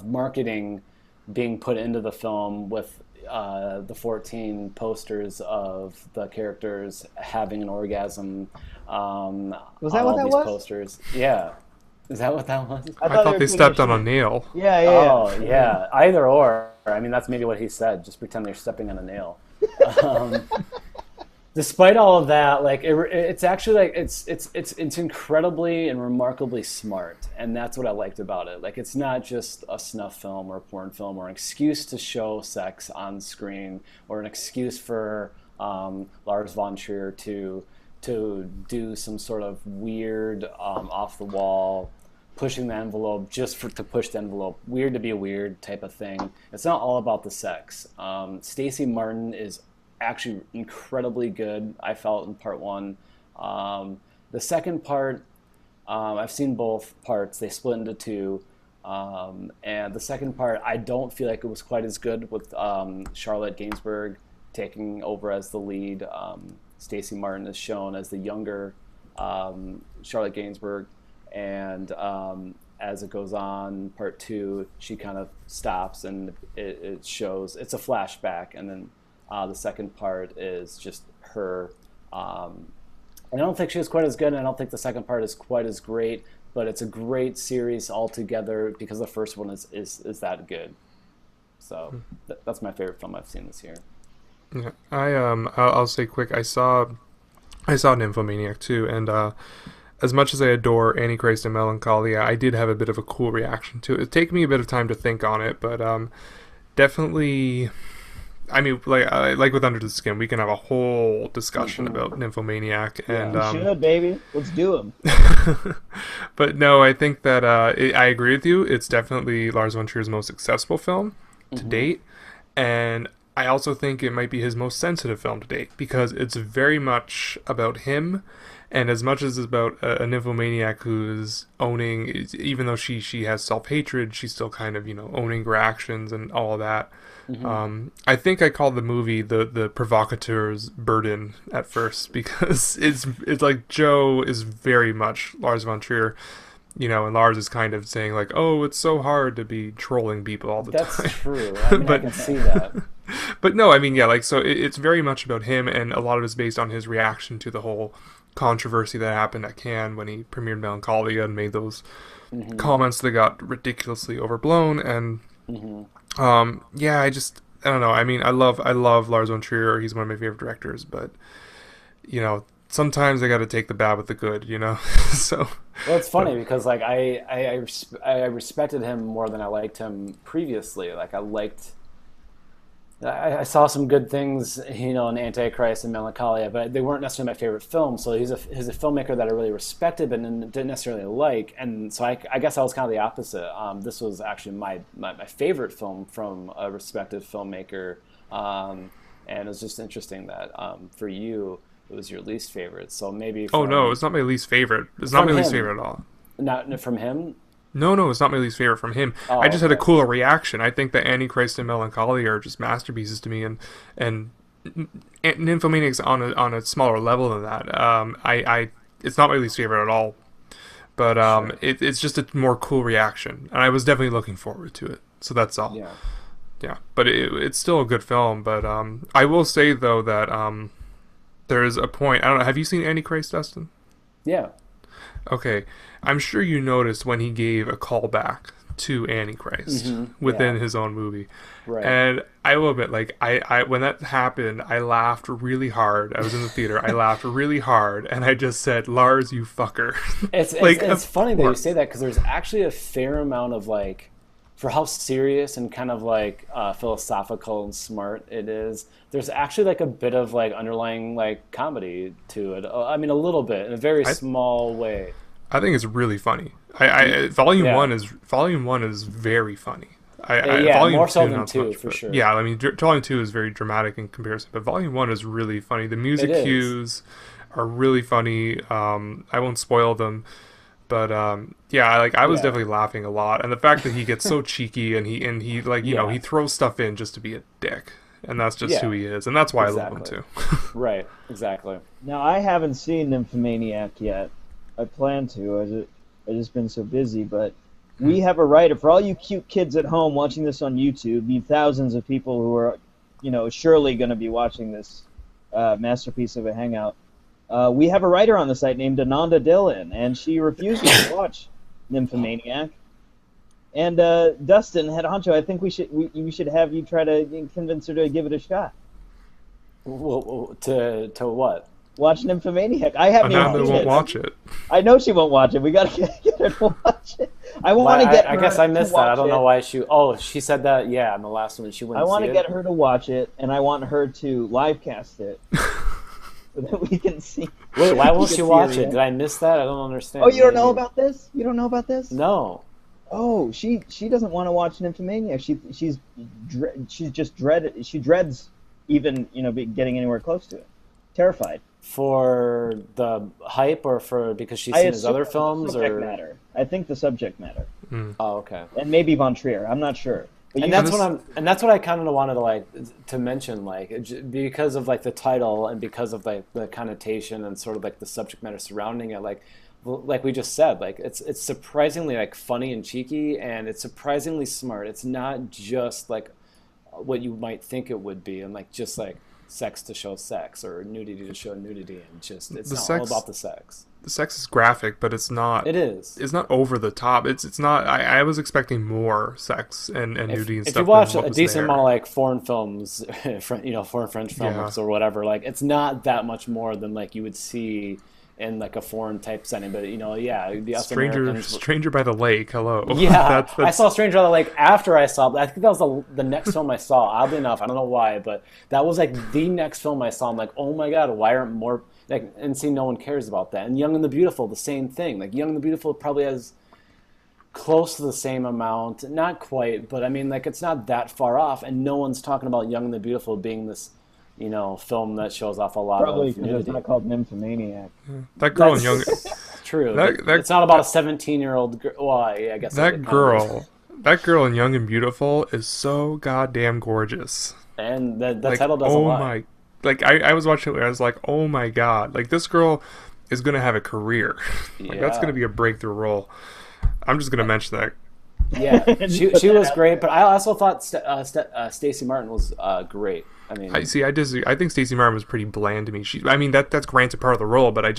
marketing being put into the film with the 14 posters of the characters having an orgasm. Was that what that was? Posters. Yeah. Is that what that was? I thought they stepped on a nail. Yeah. Oh, yeah. Either or. I mean, that's maybe what he said. Just pretend they're stepping on a nail. Despite all of that, like it's actually like it's incredibly and remarkably smart, and that's what I liked about it. Like, it's not just a snuff film or a porn film or an excuse to show sex on screen, or an excuse for Lars von Trier to do some sort of weird off the wall, pushing the envelope just to push the envelope, weird to be weird type of thing. It's not all about the sex. Stacey Martin is actually incredibly good, I felt, in part one. The second part, I've seen both parts. They split into two. And the second part, I don't feel like it was quite as good with Charlotte Gainsbourg taking over as the lead. Stacey Martin is shown as the younger Charlotte Gainsbourg, and as it goes on, part two, she kind of stops and it shows it's a flashback, and then the second part is just her. And I don't think she was quite as good, and I don't think the second part is quite as great, but it's a great series altogether because the first one is that good. So that's my favorite film I've seen this year. Yeah, I'll say quick. I saw Nymphomaniac too, and as much as I adore Antichrist and Melancholia, I did have a bit of a cool reaction to it. It took me a bit of time to think on it, but definitely. I mean, like with Under the Skin, we can have a whole discussion about Nymphomaniac, and we should, baby. Let's do them. But no, I think that I agree with you. It's definitely Lars von Trier's most successful film to date, and I also think it might be his most sensitive film to date because it's very much about him, and as much as it's about a nymphomaniac who's owning, even though she has self-hatred, she's still kind of owning her actions and all of that. I think I called the movie the provocateur's burden at first because it's like Joe is very much Lars von Trier, and Lars is kind of saying like, oh, it's so hard to be trolling people all the time. That's true. I mean, I can see that. But no, I mean, yeah, like, so it's very much about him, and a lot of it's based on his reaction to the whole controversy that happened at Cannes when he premiered Melancholia and made those comments that got ridiculously overblown, and yeah, I don't know. I mean, I love Lars von Trier. He's one of my favorite directors, but sometimes I got to take the bad with the good, So well, it's funny because like I respected him more than I liked him previously. Like I saw some good things, in Antichrist and Melancholia, but they weren't necessarily my favorite films. So he's a filmmaker that I really respected, but didn't necessarily like. And so I guess I was kind of the opposite. This was actually my favorite film from a respected filmmaker, and it was just interesting that for you it was your least favorite. So maybe. Oh no, it's not my least favorite. It's not my least favorite at all. Not from him. No, it's not my least favorite from him. I just had a cooler reaction. I think that Antichrist and Melancholia are just masterpieces to me, and Nymphomaniac's on a smaller level than that. It's not my least favorite at all, but sure. It's just a more cool reaction, and I was definitely looking forward to it. So that's all. Yeah. But it's still a good film. But I will say though that there is a point. I don't know. Have you seen Antichrist, Dustin? Yeah. Okay, I'm sure you noticed when he gave a callback to Antichrist within his own movie. Right. And I will admit, like, I when that happened, I laughed really hard. I was in the theater. I laughed really hard, and I just said, Lars, you fucker. It's funny that you say that, because there's actually a fair amount of, like, for how serious and kind of, like, philosophical and smart it is, there's actually, like, a bit of, like, underlying, like, comedy to it. I mean, a little bit, in a very small way. I think it's really funny. Volume one is very funny. Volume more so two, than not two, much, for but, sure. Yeah, I mean, Volume 2 is very dramatic in comparison, but Volume 1 is really funny. The music cues are really funny. I won't spoil them, but I was definitely laughing a lot, and the fact that he gets so cheeky and he like he throws stuff in just to be a dick, and that's just who he is, and that's why I love him too. Right, exactly. Now, I haven't seen Nymphomaniac yet. I plan to. I've just been so busy, but we have a writer. For all you cute kids at home watching this on YouTube, the thousands of people who are, surely going to be watching this masterpiece of a hangout, we have a writer on the site named Ananda Dhillon, and she refuses to watch Nymphomaniac. And Dustin, head honcho, I think we should have you try to convince her to give it a shot. Well, to what? Watch Nymphomaniac. I haven't even seen it. Won't watch it. I know she won't watch it. We gotta get her to watch it. I want to get. I guess I missed that. I don't know why she. Oh, she said that. Yeah, in the last one she wouldn't. I want to get her to watch it, and I want her to live cast it, so that we can see. Wait, why won't she watch it? Did I miss that? I don't understand. Oh, you don't know about this? You don't know about this? No. Oh, she doesn't want to watch Nymphomaniac. She dreads even getting anywhere close to it. Terrified. For the hype, or because she's seen his other films, matter. I think the subject matter. Oh, okay. And maybe Von Trier. I'm not sure. But And that's what I kind of wanted to mention, because of like the title and because of like the connotation and sort of like the subject matter surrounding it, like we just said, like it's surprisingly like funny and cheeky, and it's surprisingly smart. It's not just like what you might think it would be, and like just like sex to show sex or nudity to show nudity, and just it's not all about the sex. The sex is graphic, but it's not. It is. It's not over the top. It's not. I was expecting more sex and nudity and stuff. If you watch a decent amount of like foreign films, foreign French films or whatever, like it's not that much more than like you would see in like a foreign type setting. But the us Stranger by the Lake. Hello. Yeah, I saw Stranger by the Lake after I saw. I think that was the next film I saw. Oddly enough, I don't know why, but that was like the next film I saw. I'm like, oh my god, why aren't more? Like, and see, no one cares about that. And Young and the Beautiful, the same thing. Like, Young and the Beautiful probably has close to the same amount. Not quite, but I mean, like, it's not that far off. And no one's talking about Young and the Beautiful being this, film that shows off a lot probably of because it's not called Nymphomaniac. That girl in Young. True. It's not about a 17-year-old girl. Well, I guess that girl in Young and Beautiful is so goddamn gorgeous. And that title doesn't lie. Like, I was watching it and I was like, oh my god, like, this girl is going to have a career. That's going to be a breakthrough role. I'm just going to mention that. Yeah, she was great, but I also thought Stacey Martin was great. I mean, I disagree. I think Stacey Martin was pretty bland to me. That's granted part of the role, but I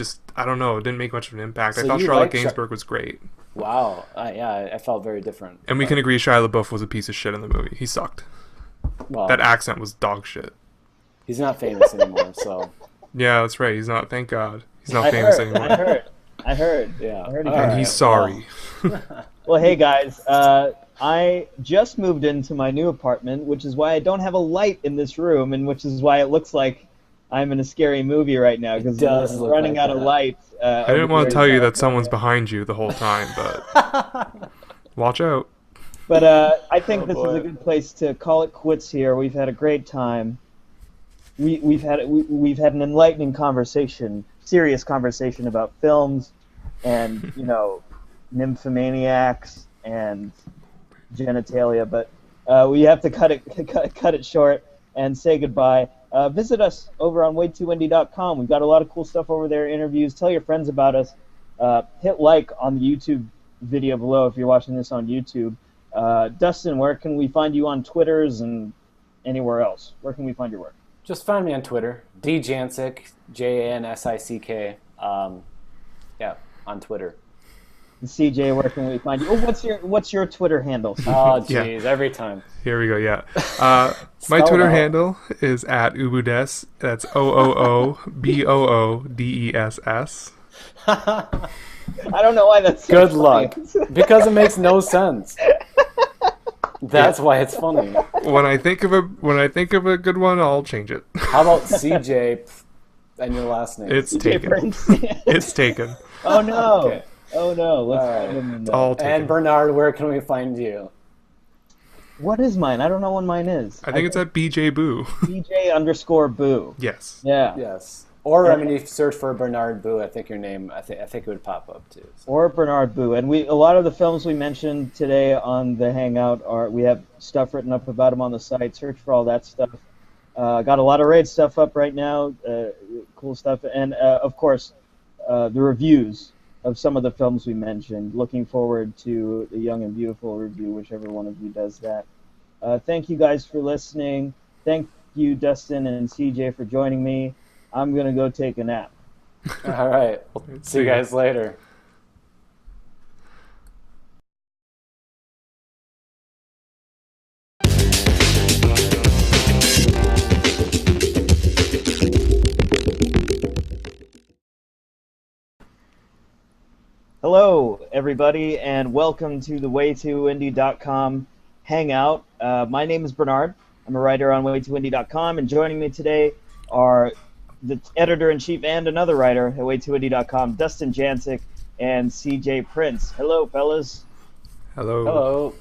don't know, it didn't make much of an impact. I thought Charlotte Gainsbourg was great. Wow, I felt very different. And we can agree Shia LaBeouf was a piece of shit in the movie. He sucked. Well, that accent was dog shit. He's not famous anymore, so. Yeah, that's right. He's not. Thank God, he's not famous anymore. I heard. Yeah. And he's sorry. Well, hey guys, I just moved into my new apartment, which is why I don't have a light in this room, and which is why it looks like I'm in a scary movie right now because I'm running out of light. I didn't want to tell you that someone's behind you the whole time, but watch out. But I think this is a good place to call it quits here. We've had a great time. We've had an enlightening conversation, serious conversation about films, and nymphomaniacs and genitalia. But we have to cut it short and say goodbye. Visit us over on waytooindie.com. We've got a lot of cool stuff over there. Interviews. Tell your friends about us. Hit like on the YouTube video below if you're watching this on YouTube. Dustin, where can we find you on Twitters and anywhere else? Where can we find your work? Just find me on Twitter, djansick, Jansick. On Twitter. And CJ, where can we find you? Oh, what's your Twitter handle? Oh, jeez, every time. Here we go. Yeah, my Twitter handle is @Ubudess. That's OOOBOODESS. I don't know why that's so good funny. luck, because it makes no sense. That's why it's funny. When I think of a good one, I'll change it. How about CJ and your last name? It's taken. It's taken. Oh no! Okay. Oh no! Let's all taken. And Bernard, where can we find you? What is mine? I don't know what mine is. I think it's at BJ Boo. BJ_Boo. Yes. Yeah. Yes. Or if you search for Bernard Boo, I think your name. I think it would pop up too. So. Or Bernard Boo, and a lot of the films we mentioned today on the Hangout we have stuff written up about them on the site. Search for all that stuff. Got a lot of raid stuff up right now, cool stuff, and of course the reviews of some of the films we mentioned. Looking forward to the Young and Beautiful review, whichever one of you does that. Thank you guys for listening. Thank you, Dustin and CJ, for joining me. I'm going to go take a nap. All right. We'll see you guys later. Hello, everybody, and welcome to the Way2Indie.com Hangout. My name is Bernard. I'm a writer on Way2Indie.com, and joining me today are the editor-in-chief and another writer at Way2Indie.com, Dustin Jansick and CJ Prince. Hello, fellas. Hello. Hello.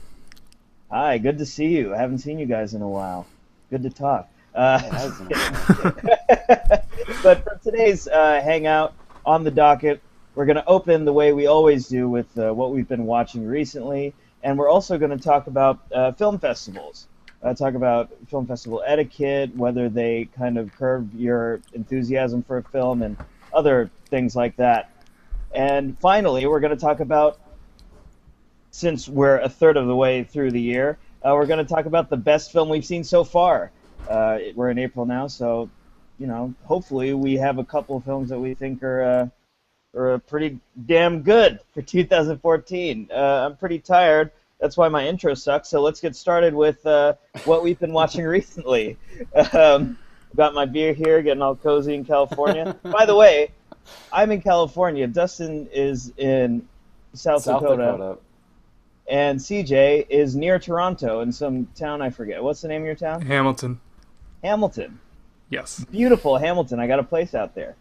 Hi, good to see you. I haven't seen you guys in a while. Good to talk. But for today's Hangout on the docket, we're going to open the way we always do with what we've been watching recently. and we're also going to talk about film festivals. Talk about film festival etiquette, whether they kind of curb your enthusiasm for a film, and other things like that. And finally, we're going to talk about, since we're a third of the way through the year, we're going to talk about the best film we've seen so far. We're in April now, so hopefully we have a couple of films that we think are pretty damn good for 2014. I'm pretty tired. That's why my intro sucks. So let's get started with what we've been watching recently. Got my beer here, getting all cozy in California. By the way, I'm in California. Dustin is in South Dakota. And CJ is near Toronto in some town I forget. What's the name of your town? Hamilton. Hamilton. Yes. Beautiful Hamilton. I got a place out there.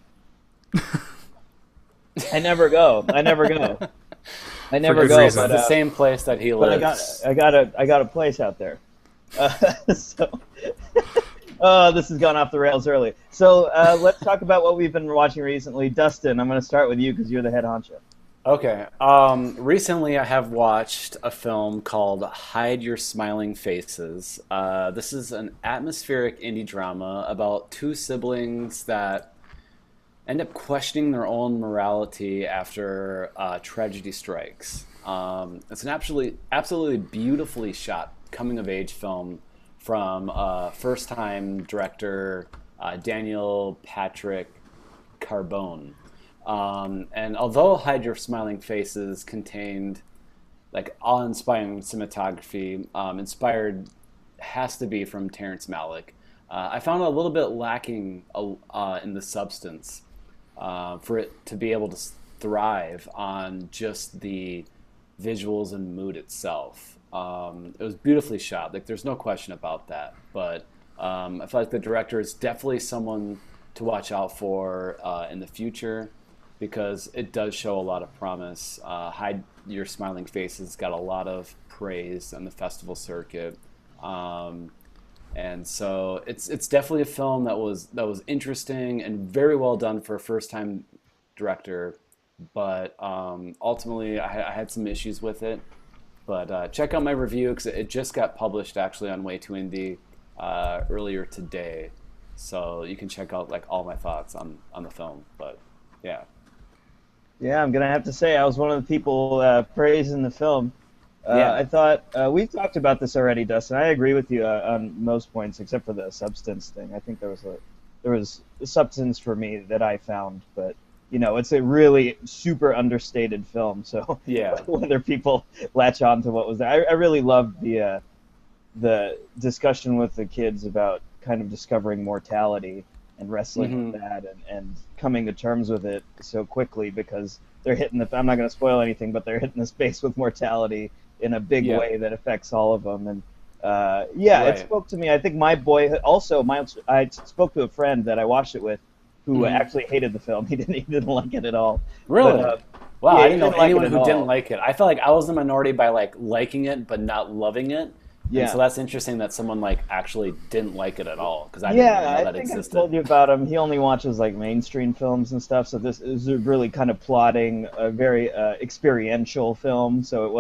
I never go. I never go. Good But, reason. It's the same place that he but lives. I got a place out there. So, this has gone off the rails early. So let's talk about what we've been watching recently. Dustin, I'm going to start with you because you're the head honcho. Okay. Recently, I have watched a film called Hide Your Smiling Faces. This is an atmospheric indie drama about two siblings that end up questioning their own morality after tragedy strikes. It's an absolutely beautifully shot coming-of-age film from first-time director Daniel Patrick Carbone. And although Hide Your Smiling Faces contained like awe-inspiring cinematography, inspired has to be from Terrence Malick, I found it a little bit lacking in the substance for it to be able to thrive on just the visuals and mood itself. It was beautifully shot, like there's no question about that, but I feel like the director is definitely someone to watch out for in the future, because it does show a lot of promise. Hide Your Smiling Faces got a lot of praise on the festival circuit, and so it's definitely a film that was interesting and very well done for a first-time director. But ultimately, I had some issues with it. But check out my review because it just got published actually on Way Too Indie earlier today, so you can check out like all my thoughts on the film. But yeah. Yeah, I'm going to have to say I was one of the people praising the film. Yeah. I thought, we've talked about this already, Dustin. I agree with you on most points except for the substance thing. I think there was a substance for me that I found, but it's a really super understated film, so Yeah. whether people latch on to what was there. I really loved the discussion with the kids about kind of discovering mortality and wrestling with that and coming to terms with it so quickly, because they're hitting I'm not going to spoil anything, but they're hitting the space with mortality in a big way that affects all of them. And It spoke to me. I think my boy also, I spoke to a friend that I watched it with who actually hated the film. He didn't like it at all. Really? But, wow, yeah, I didn't know anyone who didn't all. like it. I felt like I was the minority by like liking it but not loving it. Yeah. And so that's interesting that someone like actually didn't like it at all, because I didn't even know that I think existed. I told you about him. He only watches like mainstream films and stuff, so this is really kind of plotting a very experiential film. So it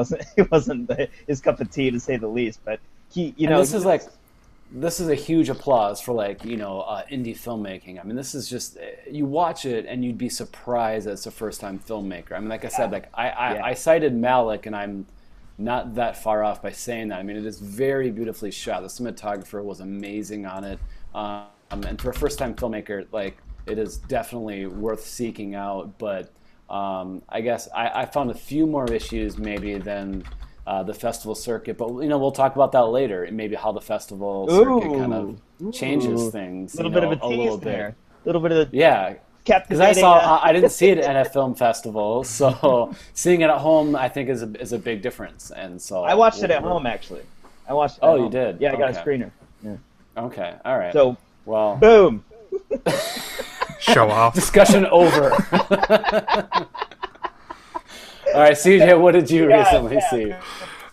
wasn't his cup of tea, to say the least. But this is a huge applause for indie filmmaking. I mean, this is just, you watch it and you'd be surprised as a first-time filmmaker. I mean, like I said, I cited Malick, and I'm not that far off by saying that. I mean, it is very beautifully shot. The cinematographer was amazing on it, and for a first-time filmmaker, it is definitely worth seeking out. But I guess I found a few more issues maybe than the festival circuit, but we'll talk about that later, and maybe how the festival circuit kind of changes things. A little bit of a tease there. A little bit of because I didn't see it at a film festival, so seeing it at home I think is a big difference. And so I watched it at home actually. I watched it. At home. You did? Yeah, I got a screener. Yeah. Okay, all right. So well, boom. Show off. Discussion over. All right, CJ, what did you recently see?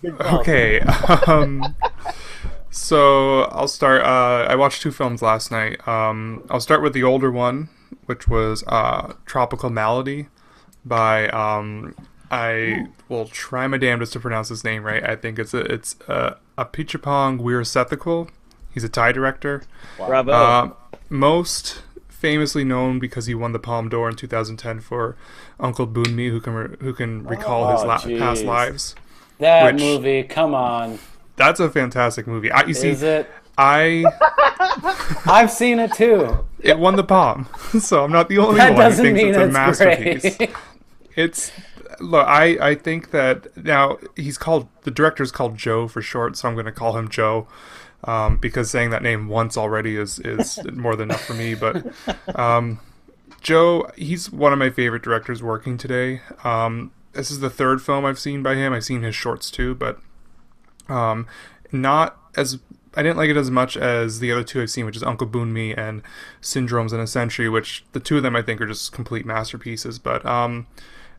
Okay, so I'll start. I watched two films last night. I'll start with the older one, which was Tropical Malady by I will try my damnedest to pronounce his name right. I think it's Apichatpong Weerasethakul. He's a Thai director. Wow. Bravo. Most famously known because he won the Palme d'Or in 2010 for Uncle Boonmi, who can recall his past lives. That movie, come on. That's a fantastic movie. Is it? I've seen it too. It won the Palme, so I'm not the only That one who doesn't thinks mean it's a it's masterpiece. great. It's look, I think that now the director's called Joe for short, so I'm going to call him Joe. Because saying that name once already is more than enough for me. But Joe, he's one of my favorite directors working today. This is the third film I've seen by him. I've seen his shorts too, but not as I didn't like it as much as the other two I've seen, which is Uncle Boonmi and Syndromes in a Century, which the two of them I think are just complete masterpieces. But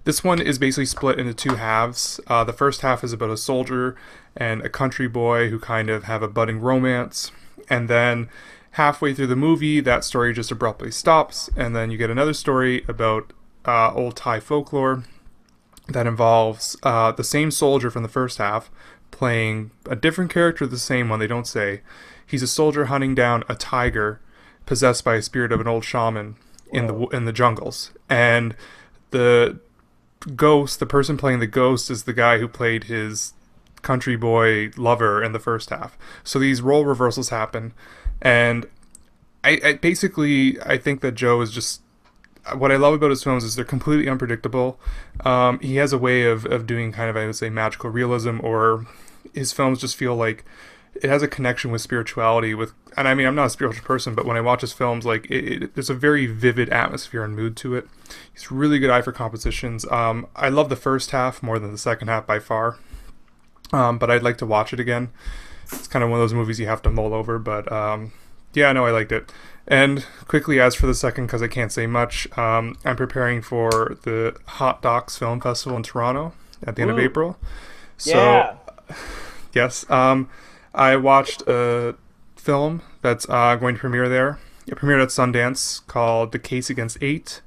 this one is basically split into two halves. The first half is about a soldier and a country boy who kind of have a budding romance. And then halfway through the movie, that story just abruptly stops. And then you get another story about old Thai folklore that involves the same soldier from the first half playing a different character, the same one, they don't say. He's a soldier hunting down a tiger possessed by a spirit of an old shaman in the jungles. And the person playing the ghost is the guy who played his country boy lover in the first half. So these role reversals happen, and I think that Joe is just, what I love about his films is they're completely unpredictable. He has a way of doing kind of, I would say, magical realism, or his films just feel like it has a connection with spirituality. And I mean, I'm not a spiritual person, but when I watch his films, like there's a very vivid atmosphere and mood to it. He's really good eye for compositions. I love the first half more than the second half by far, but I'd like to watch it again. It's kind of one of those movies you have to mull over, but yeah, no, I liked it. And quickly, as for the second, because I can't say much, I'm preparing for the Hot Docs Film Festival in Toronto at the end of April. So, yeah. Yes, I watched a film that's going to premiere there. It premiered at Sundance called The Case Against Eight,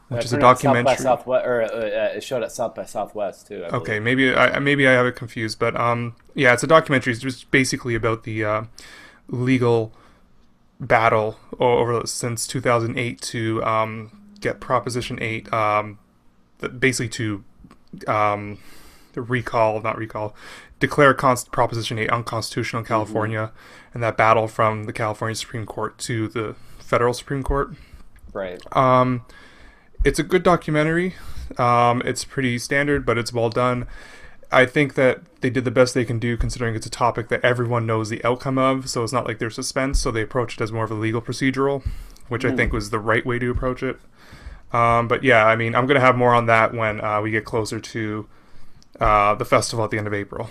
which is a documentary. It showed at South by Southwest too. Okay, maybe I have it confused, but yeah, it's a documentary. It's just basically about the legal battle since 2008 to get Proposition 8, basically to declare Proposition 8 unconstitutional in California, and that battle from the California Supreme Court to the federal Supreme Court. Right. It's a good documentary. It's pretty standard, but it's well done. I think that they did the best they can do, considering it's a topic that everyone knows the outcome of, so it's not like there's suspense, so they approached it as more of a legal procedural, which I think was the right way to approach it. But yeah, I mean, I'm going to have more on that when we get closer to the festival at the end of April.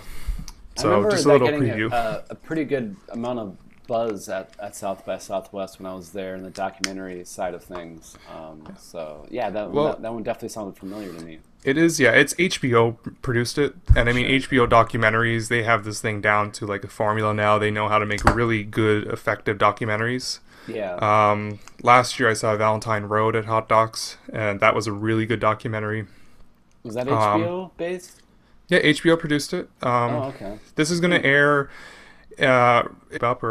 So just a little preview. A pretty good amount of buzz at South by Southwest when I was there in the documentary side of things. So yeah, that one definitely sounded familiar to me. It is, yeah. It's HBO produced it, and I mean, HBO documentaries, they have this thing down to like a formula now. They know how to make really good, effective documentaries. Yeah. Last year I saw Valentine Road at Hot Docs, and that was a really good documentary. Was that HBO based? Yeah, HBO produced it. Okay. This is going to air or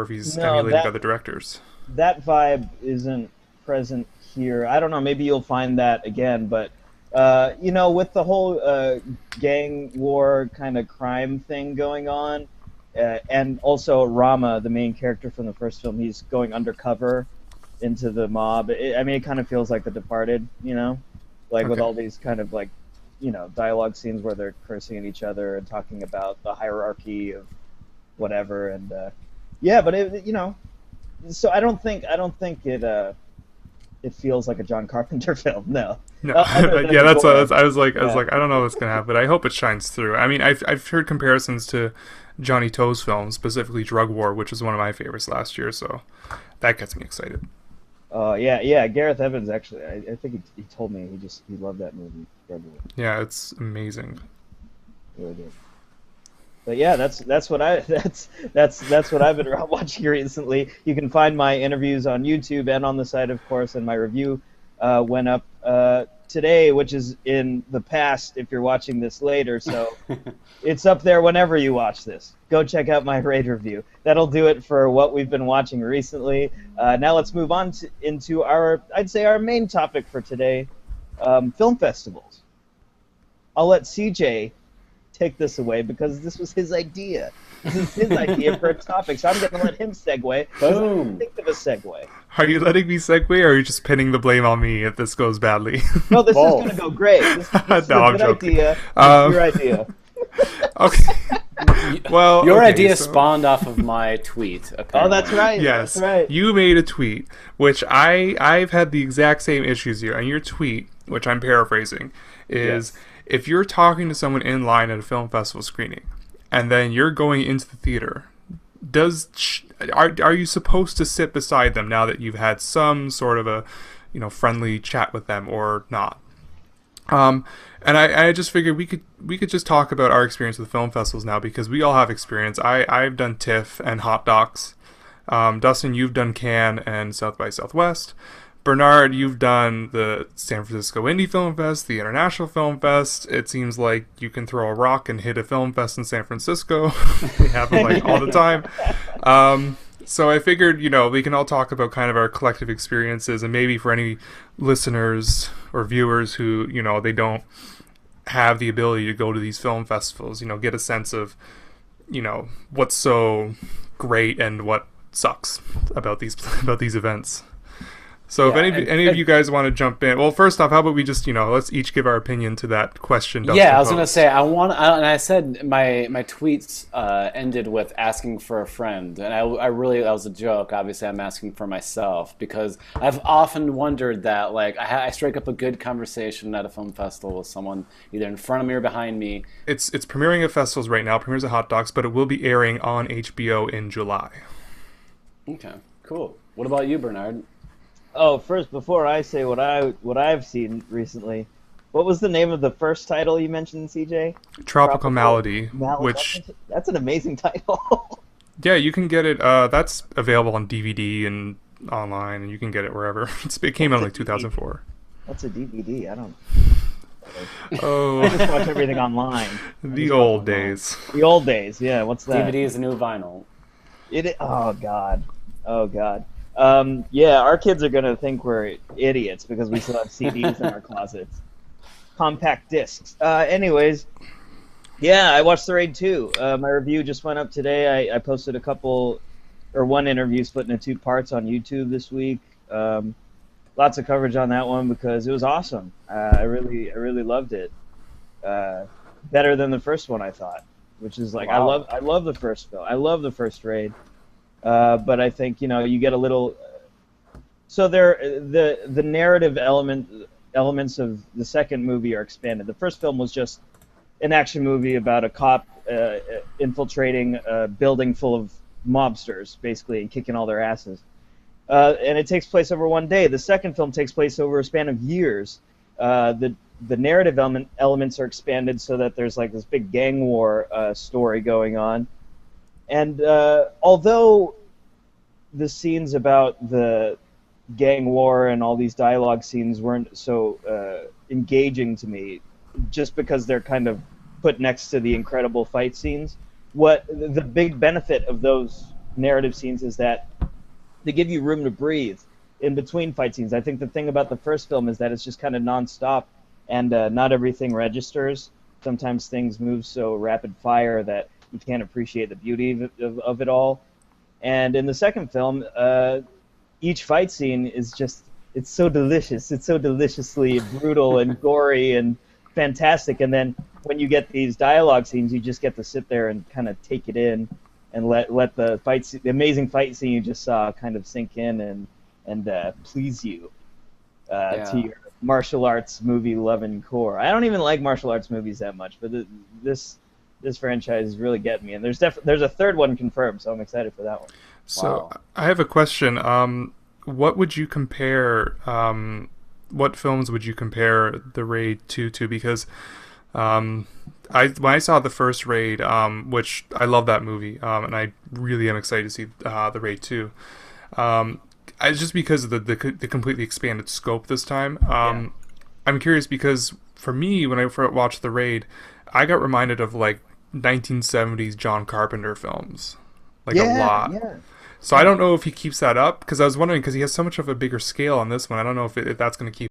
if he's emulated other directors. That vibe isn't present here. I don't know, maybe you'll find that again, but with the whole gang war kind of crime thing going on, and also Rama, the main character from the first film, he's going undercover into the mob. It kind of feels like The Departed, with all these kind of like, dialogue scenes where they're cursing at each other and talking about the hierarchy of whatever, and but so I don't think it feels like a John Carpenter film. No. Yeah, that's what I was like. I don't know what's gonna happen. I hope it shines through. I mean, I've heard comparisons to Johnny To's films, specifically Drug War, which was one of my favorites last year. So that gets me excited. Yeah. Gareth Evans, actually, I think he told me he loved that movie. Drug War. Yeah, it's amazing. Really good. But yeah, that's what I've been watching recently. You can find my interviews on YouTube and on the site, of course, and my review went up today, which is in the past if you're watching this later. So it's up there whenever you watch this. Go check out my rave review. That'll do it for what we've been watching recently. Now let's move on into I'd say our main topic for today, film festivals. I'll let CJ take this away because this was his idea. This is his idea for a topic, so I'm going to let him segue. Boom. Think of a segue. Are you letting me segue, or are you just pinning the blame on me if this goes badly? No, this is going to go great. This is No, a I'm good joking. idea. It's your idea. Okay. Well, Your okay, idea so- spawned off of my tweet. Apparently. Oh, that's right. Yes, That's right. you made a tweet, which I've had the exact same issues here. And your tweet, which I'm paraphrasing, is if you're talking to someone in line at a film festival screening, and then you're going into the theater, are you supposed to sit beside them now that you've had some sort of a friendly chat with them or not? And I just figured we could just talk about our experience with film festivals now, because we all have experience. I've done TIFF and Hot Docs. Dustin, you've done Cannes and South by Southwest. Bernard, you've done the San Francisco Indie Film Fest, the International Film Fest. It seems like you can throw a rock and hit a film fest in San Francisco. We have them like all the time. So I figured, we can all talk about kind of our collective experiences, and maybe for any listeners or viewers who, they don't have the ability to go to these film festivals, get a sense of, what's so great and what sucks about these events. So if any of you guys want to jump in, well, first off, how about we just, let's each give our opinion to that question. Dustin I was going to posed. say, and I said my tweets ended with asking for a friend. And I really, that was a joke. Obviously, I'm asking for myself, because I've often wondered that, like, I strike up a good conversation at a film festival with someone either in front of me or behind me. It's premiering at festivals right now, premieres at Hot Docs, but it will be airing on HBO in July. Okay, cool. What about you, Bernard? Oh, first, before I say what I've seen recently, what was the name of the first title you mentioned, CJ? Tropical Malady, Malady. which, That's an amazing title. yeah, you can get it. That's available on DVD and online, and you can get it wherever. It came out in like 2004. What's a DVD? I don't. Oh, I just watch everything online. the old days. The old days, yeah. What's that? DVD is the new vinyl. Oh God. Yeah, our kids are gonna think we're idiots because we still have CDs in our closets. Compact discs. Anyways, yeah, I watched The Raid 2. My review just went up today. I posted one interview split into 2 parts on YouTube this week. Lots of coverage on that one because it was awesome. I really loved it. Better than the first one, I thought. Which is like, Wow. I love the first film. I love the first Raid. But I think you get a little. So the narrative elements of the second movie are expanded. The first film was just an action movie about a cop infiltrating a building full of mobsters, basically, and kicking all their asses. And it takes place over one day. The second film takes place over a span of years. The narrative elements are expanded so that there's like this big gang war story going on. And although the scenes about the gang war and all these dialogue scenes weren't so engaging to me, just because they're kind of put next to the incredible fight scenes, what the big benefit of those narrative scenes is that they give you room to breathe in between fight scenes. I think the thing about the first film is that it's just kind of nonstop, and not everything registers. Sometimes things move so rapid fire that you can't appreciate the beauty of it all. And in the second film, each fight scene is it's so delicious. It's so deliciously brutal and gory and fantastic. And then when you get these dialogue scenes, you just get to sit there and kind of take it in and let the amazing fight scene you just saw kind of sink in and please you to your martial arts movie loving core. I don't even like martial arts movies that much, but this franchise is really getting me, and there's a third one confirmed, so I'm excited for that one. So I have a question. What would you compare? What films would you compare The Raid 2 to? Because when I saw the first Raid, which I love that movie, and I really am excited to see The Raid 2. It's just because of the completely expanded scope this time. I'm curious because for me, when I first watched The Raid, I got reminded of like 1970s John Carpenter films, like a Yeah, lot. yeah. So I don't know if he keeps that up because I was wondering because he has so much of a bigger scale on this one. I don't know if that's going to keep